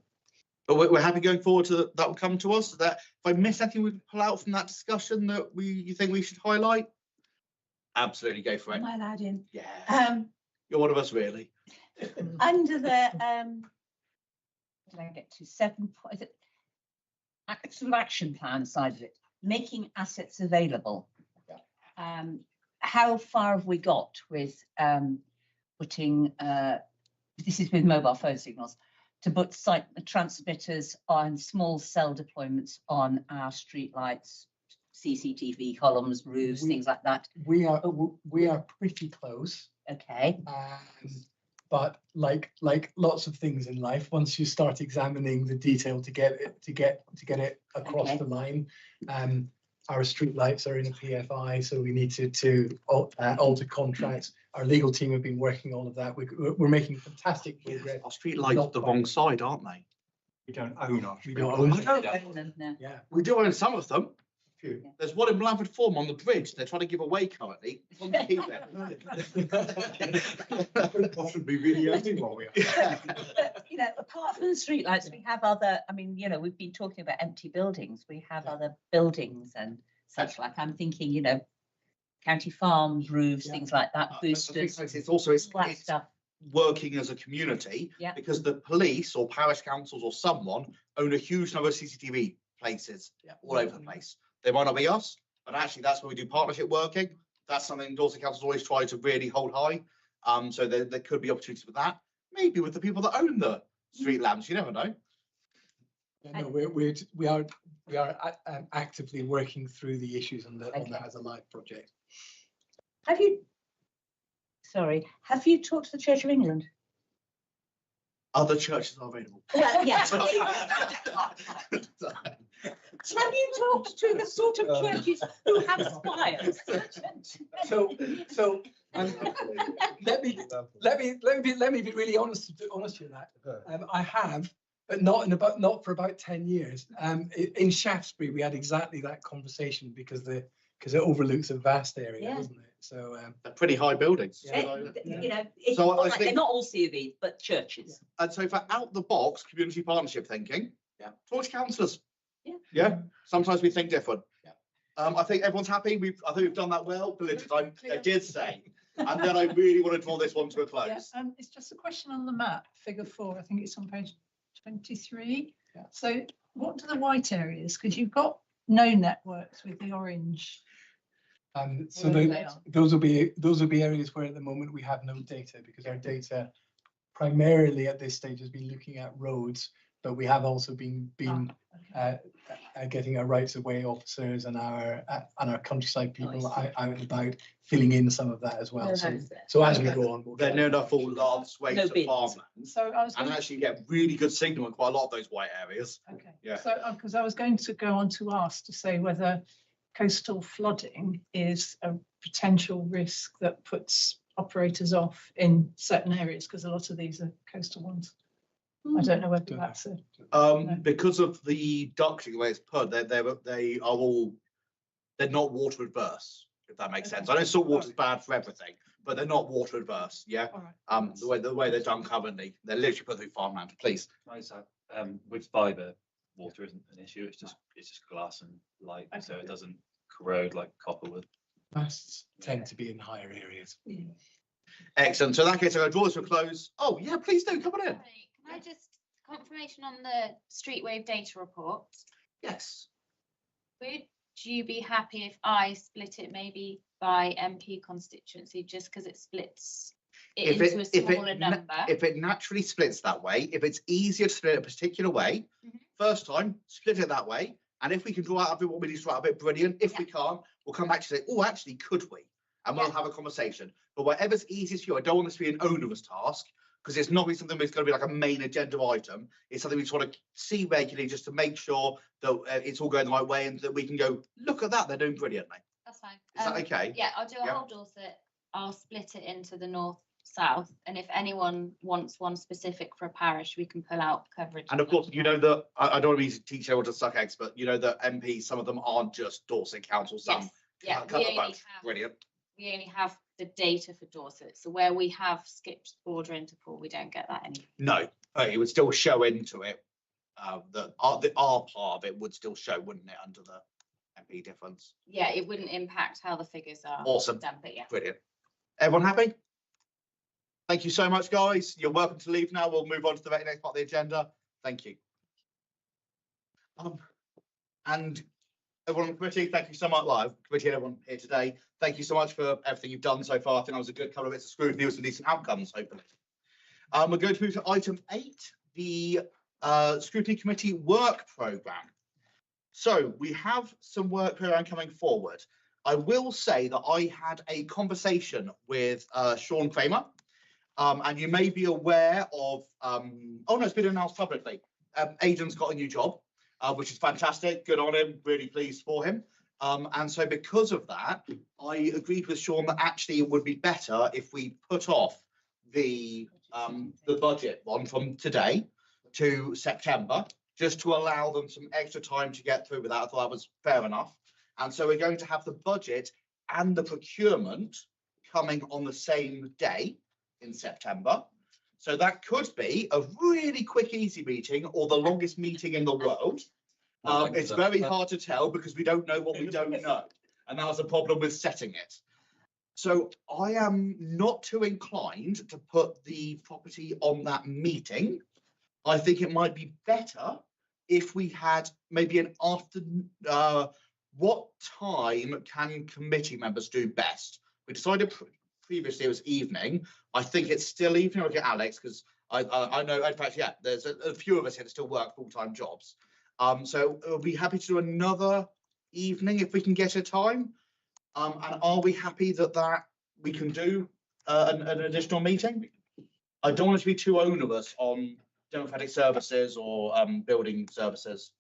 Speaker 1: But we're happy going forward to that will come to us. That if I miss anything we can pull out from that discussion that you think we should highlight, absolutely go for it.
Speaker 14: Am I allowed in?
Speaker 1: Yeah. You're one of us, really.
Speaker 14: Under the
Speaker 3: did I get to? 7, is it? Sort of action plan side of it, making assets available. How far have we got with putting, this is with mobile phone signals, to put site transmitters on small cell deployments on our street lights, CCTV columns, roofs, things like that?
Speaker 11: We are pretty close.
Speaker 3: Okay.
Speaker 11: But like lots of things in life, once you start examining the detail to get it across
Speaker 3: Okay.
Speaker 11: the line, our street lights are in a PFI, so we need to alter contracts. Our legal team have been working all of that. We're making fantastic progress.
Speaker 1: Our street lights are the wrong side, aren't they?
Speaker 4: We don't own our.
Speaker 11: We
Speaker 4: street
Speaker 11: don't
Speaker 4: lights.
Speaker 11: own
Speaker 3: No, no.
Speaker 11: Yeah.
Speaker 1: We do own some of them.
Speaker 4: Few.
Speaker 1: There's one in Blandford Forum on the bridge. They're trying to give away currently. It's on the
Speaker 4: Possibly really owning what we are.
Speaker 3: But, you know, apart from the streetlights, we have other, I mean, you know, we've been talking about empty buildings. We have other buildings and such like, I'm thinking, you know, county farms, roofs, things like that, boosters,
Speaker 1: It's also
Speaker 3: all that
Speaker 1: it's
Speaker 3: stuff.
Speaker 1: working as a community
Speaker 3: Yeah.
Speaker 1: because the police or parish councils or someone own a huge number of CCTV places all over the place. They might not be us, but actually that's where we do partnership working. That's something Dorset Council's always tried to really hold high. So there could be opportunities with that. Maybe with the people that own the street lamps, you never know.
Speaker 11: Yeah, no, we are actively working through the issues on that as a live project.
Speaker 3: Have you talked to the Church of England?
Speaker 1: Other churches are available.
Speaker 3: Well, yes. Have you talked to the sort of churches who have spires?
Speaker 11: So let me be really honest with that. I have, but not for about 10 years. In Shaftesbury, we had exactly that conversation because it overlooks a vast area,
Speaker 3: Yeah.
Speaker 11: doesn't it? So
Speaker 1: They're pretty high buildings.
Speaker 3: You know, it's
Speaker 1: So
Speaker 3: not
Speaker 1: I
Speaker 3: like, they're
Speaker 1: think-
Speaker 3: not all C of E, but churches.
Speaker 1: And so for out the box community partnership thinking, talk to councillors.
Speaker 3: Yeah.
Speaker 1: Yeah. Sometimes we think different.
Speaker 11: Yeah.
Speaker 1: I think everyone's happy. I think we've done that well. Belligerent, I did say. And then I really want to draw this one to a close.
Speaker 8: Yeah, it's just a question on the map, figure 4, I think it's on page 23.
Speaker 11: Yeah.
Speaker 8: So what do the white areas, because you've got no networks with the orange.
Speaker 11: so
Speaker 8: Where they are.
Speaker 11: those will be areas where at the moment we have no data because our data primarily at this stage has been looking at roads, but we have also been getting our rights of way officers and our countryside people out and about filling in some of that as well. So as we go on, we'll
Speaker 1: They're
Speaker 11: get-
Speaker 1: near enough all large swathes
Speaker 3: No
Speaker 1: of
Speaker 3: bids.
Speaker 1: farmland.
Speaker 8: So I was
Speaker 1: And
Speaker 8: going
Speaker 1: actually get really good signal in quite a lot of those white areas.
Speaker 8: okay.
Speaker 1: Yeah.
Speaker 8: So because I was going to go on to ask to say whether coastal flooding is a potential risk that puts operators off in certain areas, because a lot of these are coastal ones. I don't know whether
Speaker 11: Don't
Speaker 8: that's a.
Speaker 1: Um, because of the ducting, the way it's put, they're not water adverse, if that makes sense. I know salt water's bad for everything, but they're not water adverse, yeah?
Speaker 8: All right.
Speaker 1: The way they're done currently, they're literally put through farmland, please.
Speaker 2: With fibre, water isn't an issue. It's just glass and light, so it doesn't corrode like copper would.
Speaker 11: masts tend to be in higher areas.
Speaker 8: Yeah.
Speaker 1: Excellent. So in that case, I'm going to draw this to a close. Oh, yeah, please do, come on in.
Speaker 6: Sorry, can I just confirmation on the street wave data report?
Speaker 1: Yes.
Speaker 6: Would you be happy if I split it maybe by MP constituency, just because it splits it into a smaller number?
Speaker 1: If it naturally splits that way, if it's easier to split it a particular way, first time, split it that way. And if we can draw out of it what we need to draw out of it, brilliant. If we can't, we'll come back to say, oh, actually, could we? And we'll have a conversation. But whatever's easiest for you, I don't want this to be an onerous task, because it's not something that's going to be like a main agenda item. It's something we just want to see regularly just to make sure that it's all going the right way and that we can go, look at that, they're doing brilliantly.
Speaker 6: That's fine.
Speaker 1: Is that okay?
Speaker 6: Yeah, I'll do a whole Dorset. I'll split it into the north, south, and if anyone wants one specific for a parish, we can pull out coverage.
Speaker 1: And of course, you know that I don't want to be teach everyone to suck eggs, but you know that MPs, some of them aren't just Dorset Council, some
Speaker 6: Yes, yeah,
Speaker 1: cover both. Brilliant.
Speaker 6: we only have the data for Dorset. So where we have skipped border interval, we don't get that anymore.
Speaker 1: No, it would still show into it. That our part of it would still show, wouldn't it, under the MP difference?
Speaker 6: Yeah, it wouldn't impact how the figures are
Speaker 1: Awesome.
Speaker 6: done, but yeah.
Speaker 1: Brilliant. Everyone happy? Thank you so much, guys. You're welcome to leave now. We'll move on to the very next part of the agenda. Thank you. And everyone on the committee, thank you so much. Live committee, everyone here today. Thank you so much for everything you've done so far. I think that was a good couple of bits of scrutiny with some decent outcomes, hopefully. We're going to move to item 8, the Scrutiny Committee work programme. So we have some work programme coming forward. I will say that I had a conversation with Sean Kramer, and you may be aware of, oh no, it's been announced publicly. Aidan's got a new job, which is fantastic. Good on him, really pleased for him. And so because of that, I agreed with Sean that actually it would be better if we put off the budget one from today to September, just to allow them some extra time to get through with that. I thought that was fair enough. And so we're going to have the budget and the procurement coming on the same day in September. So that could be a really quick, easy meeting or the longest meeting in the world. It's very hard to tell because we don't know what we don't know. And that was a problem with setting it. So I am not too inclined to put the property on that meeting. I think it might be better if we had maybe an afternoon. What time can committee members do best? We decided previously it was evening. I think it's still evening. I'll get Alex because I know, in fact, yeah, there's a few of us here that still work full-time jobs. So we'll be happy to do another evening if we can get a time. And are we happy that we can do an additional meeting? I don't want it to be too onerous on democratic services or building services.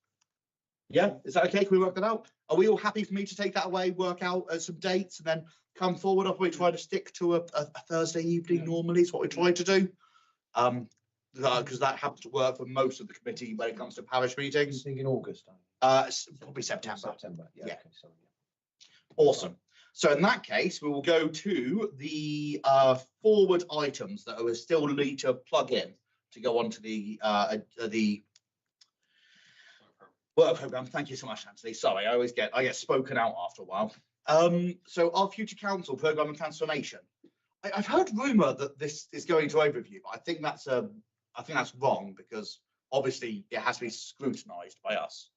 Speaker 1: Yeah, is that okay? Can we work that out? Are we all happy for me to take that away, work out some dates and then come forward? Or we try to stick to a Thursday evening normally is what we try to do. Because that happens to work for most of the committee when it comes to parish meetings.
Speaker 13: I think in August.
Speaker 1: Probably September.
Speaker 13: September, yeah.
Speaker 1: Yeah.
Speaker 13: Okay, sorry, yeah.
Speaker 1: Awesome. So in that case, we will go to the forward items that we still need to plug in to go on to the work programme. Thank you so much, Anthony. Sorry, I get spoken out after a while. So our future council programme and transformation. I've heard rumour that this is going to overview, but I think that's wrong because obviously it has to be scrutinised by us.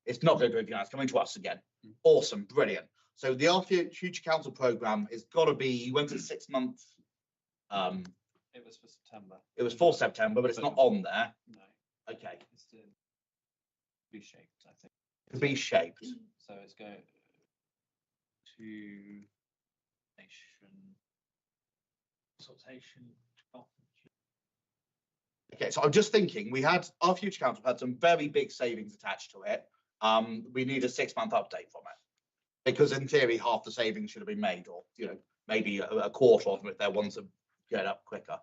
Speaker 1: It's not going to go, it's coming to us again. Awesome, brilliant. So the our future council programme has got to be, you went to 6 months.
Speaker 2: It was for September.
Speaker 1: It was for September, but it's not on there.
Speaker 2: No.
Speaker 1: Okay.
Speaker 2: It's to be shaped, I think.
Speaker 1: To be shaped.
Speaker 2: So it's going to nation consultation.
Speaker 1: Okay, so I'm just thinking we had our future council had some very big savings attached to it. We need a 6-month update from it because in theory half the savings should have been made, or maybe a quarter of them if they're ones that get up quicker.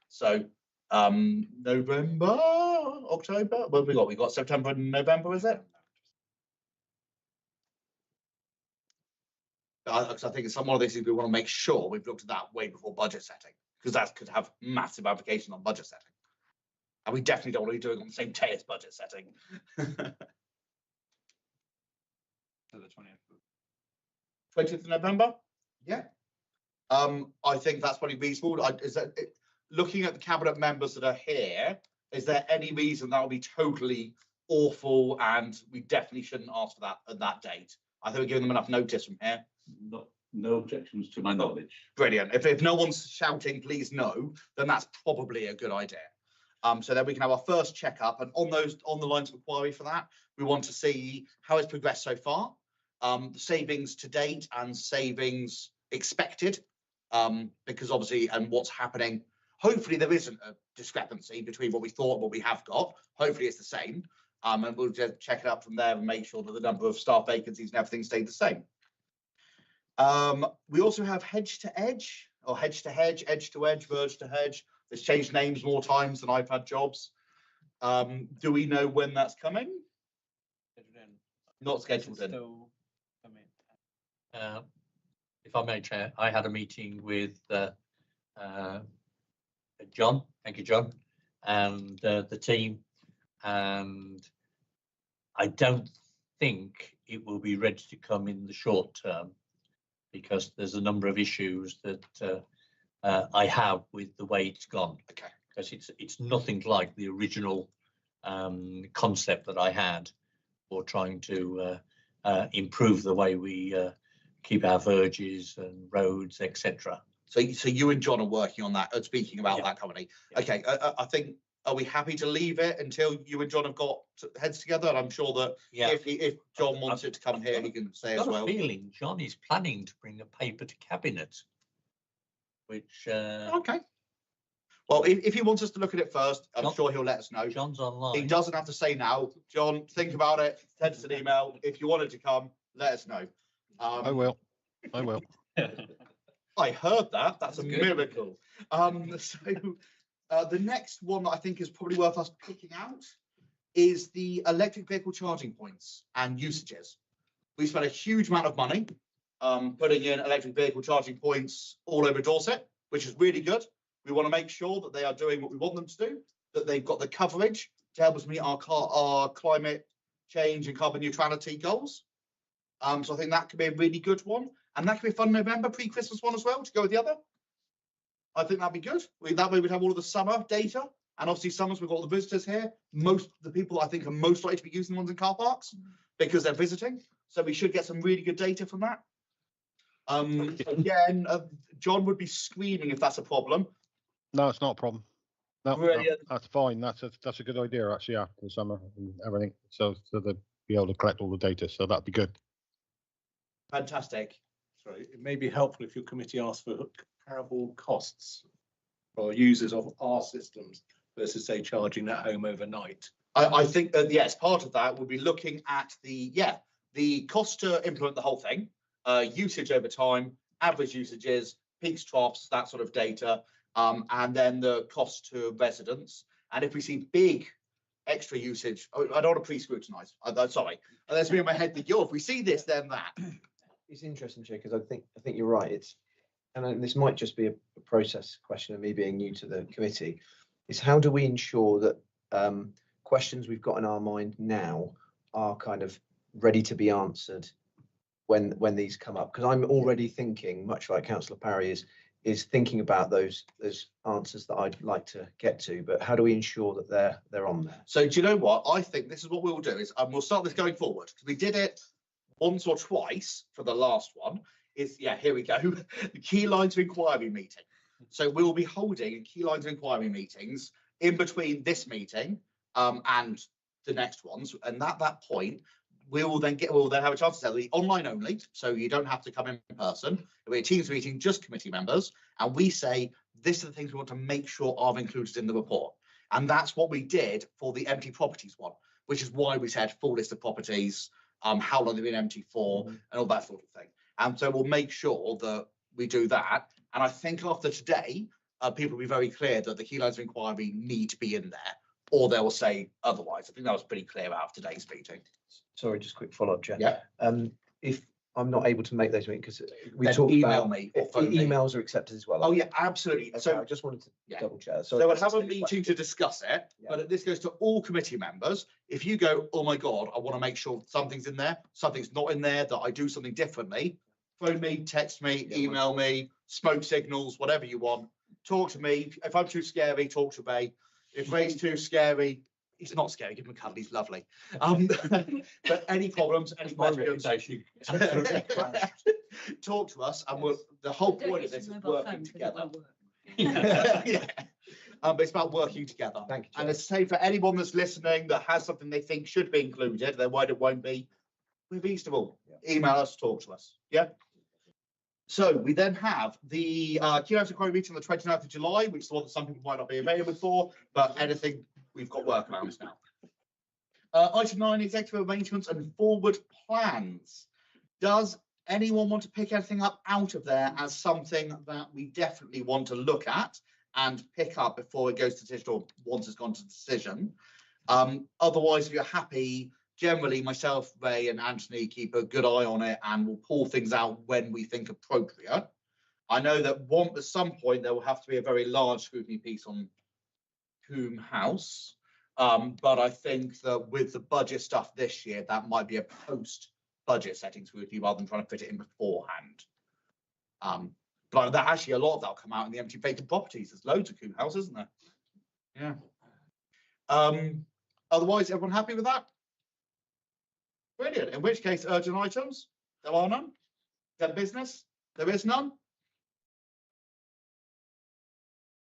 Speaker 1: So November, October. What have we got? We got September and November, is it? Because I think it's one of these things we want to make sure we've looked at that way before budget setting, because that could have massive application on budget setting. And we definitely don't want to be doing it on the same day as budget setting.
Speaker 2: So the 20th.
Speaker 1: 20th of November? Yeah. I think that's probably reasonable. Looking at the cabinet members that are here, is there any reason that will be totally awful and we definitely shouldn't ask for that at that date? I think we're giving them enough notice from here.
Speaker 2: No objections to my knowledge.
Speaker 1: Brilliant. If no one's shouting, please no, then that's probably a good idea. So then we can have our first checkup, and on the lines of inquiry for that, we want to see how it's progressed so far, the savings to date and savings expected, because obviously, and what's happening. Hopefully there isn't a discrepancy between what we thought and what we have got. Hopefully it's the same. And we'll just check it up from there and make sure that the number of staff vacancies and everything stayed the same. We also have hedge to edge, or hedge to hedge, edge to edge, verge to hedge. It's changed names more times than I've had jobs. Do we know when that's coming? Not scheduled in.
Speaker 10: If I may, Chair, I had a meeting with John, thank you, John, and the team, and I don't think it will be ready to come in the short term because there's a number of issues that I have with the way it's gone.
Speaker 1: Okay.
Speaker 10: Because it's nothing like the original concept that I had for trying to improve the way we keep our verges and roads, etc.
Speaker 1: So you and John are working on that, speaking about
Speaker 10: Yeah.
Speaker 1: that currently.
Speaker 10: Yeah.
Speaker 1: Okay, I think, are we happy to leave it until you and John have got heads together? And I'm sure that
Speaker 10: Yeah.
Speaker 1: if John wants it to come here, he can say
Speaker 10: I've
Speaker 1: as
Speaker 10: got
Speaker 1: well.
Speaker 10: a feeling John is planning to bring a paper to cabinet, which
Speaker 1: Okay. Well, if he wants us to look at it first, I'm
Speaker 10: John-
Speaker 1: sure he'll let us know.
Speaker 10: John's
Speaker 1: He
Speaker 10: online.
Speaker 1: doesn't have to say now. John, think about it, send us an email. If you wanted to come, let us know.
Speaker 12: I will.
Speaker 1: I heard that. That's a
Speaker 10: That's good.
Speaker 1: miracle. So the next one that I think is probably worth us picking out is the electric vehicle charging points and usages. We spent a huge amount of money putting in electric vehicle charging points all over Dorset, which is really good. We want to make sure that they are doing what we want them to do, that they've got the coverage to help us meet our climate change and carbon neutrality goals. So I think that could be a really good one. And that could be a fun November pre-Christmas one as well to go with the other. I think that'd be good. That way we'd have all of the summer data. And obviously summers, we've got all the visitors here. Most of the people I think are most likely to be using the ones in car parks because they're visiting. So we should get some really good data from that. Again, John would be screaming if that's a problem.
Speaker 12: No, it's not a problem. No,
Speaker 1: Brilliant.
Speaker 12: that's fine. That's a good idea actually. After the summer and everything, so they'd be able to collect all the data. So that'd be good.
Speaker 1: Fantastic.
Speaker 12: Sorry,
Speaker 14: It may be helpful if your committee asks for comparable costs for users of our systems versus say charging at home overnight.
Speaker 1: I think that yes, part of that will be looking at the cost to implement the whole thing, usage over time, average usages, peaks, troughs, that sort of data, and then the cost to residents. And if we see big extra usage, I don't want to pre-scrutinize. Sorry, that's me in my head. If we see this, then that.
Speaker 13: It's interesting, Chair, because I think you're right. And this might just be a process question of me being new to the committee, is how do we ensure that questions we've got in our mind now are kind of ready to be answered when these come up? Because I'm already thinking, much like Councillor Parry is thinking about those answers that I'd like to get to, but how do we ensure that they're on there?
Speaker 1: So do you know what? I think this is what we'll do is we'll start this going forward because we did it once or twice for the last one. Here we go. The key lines of inquiry meeting. So we'll be holding key lines of inquiry meetings in between this meeting and the next ones. And at that point, we'll then have a chance to tell the online only. So you don't have to come in person. It'll be a Teams meeting, just committee members. And we say, this are the things we want to make sure are included in the report. And that's what we did for the empty properties one, which is why we said full list of properties, how long they've been empty for, and all that sort of thing. And so we'll make sure that we do that. And I think after today, people will be very clear that the key lines of inquiry need to be in there, or they will say otherwise. I think that was pretty clear out of today's meeting.
Speaker 13: Sorry, just quick follow-up, Chair.
Speaker 1: Yeah.
Speaker 13: If I'm not able to make those meetings, because we
Speaker 1: Then
Speaker 13: talked
Speaker 1: email
Speaker 13: about
Speaker 1: me or phone me.
Speaker 13: emails are accepted as well.
Speaker 1: Oh yeah, absolutely.
Speaker 13: Okay,
Speaker 1: So
Speaker 13: I just wanted to
Speaker 1: yeah.
Speaker 13: double check.
Speaker 1: So we'll have a meeting to discuss it,
Speaker 13: Yeah.
Speaker 1: but this goes to all committee members. If you go, oh my God, I want to make sure something's in there, something's not in there, that I do something differently, phone me, text me, email me, smoke signals, whatever you want. Talk to me. If I'm too scary, talk to Ray. If Ray's too scary, he's not scary, give him a cuddle, he's lovely. But any problems, any questions, talk to us, and the whole point of this is working together. Yeah. But it's about working together.
Speaker 13: Thank you,
Speaker 1: And
Speaker 13: Chair.
Speaker 1: it's the same for anyone that's listening that has something they think should be included, they're worried it won't be. We're reasonable. Email us, talk to us. Yeah. So we then have the key lines of inquiry meeting on the 29th of July, which is the one that some people might not be available for, but anything, we've got workarounds now. Item 9, executive arrangements and forward plans. Does anyone want to pick anything up out of there as something that we definitely want to look at and pick up before it goes to decision, or once it's gone to decision? Otherwise, if you're happy, generally myself, Ray and Anthony keep a good eye on it and we'll pull things out when we think appropriate. I know that at some point there will have to be a very large scrutiny piece on Coombe House. But I think that with the budget stuff this year, that might be a post-budget setting scrutiny rather than trying to fit it in beforehand. But that actually, a lot of that will come out in the empty vacant properties. There's loads of Coombe House, isn't there? Yeah. Otherwise, everyone happy with that? Brilliant. In which case, urgent items, there are none. Then business, there is none.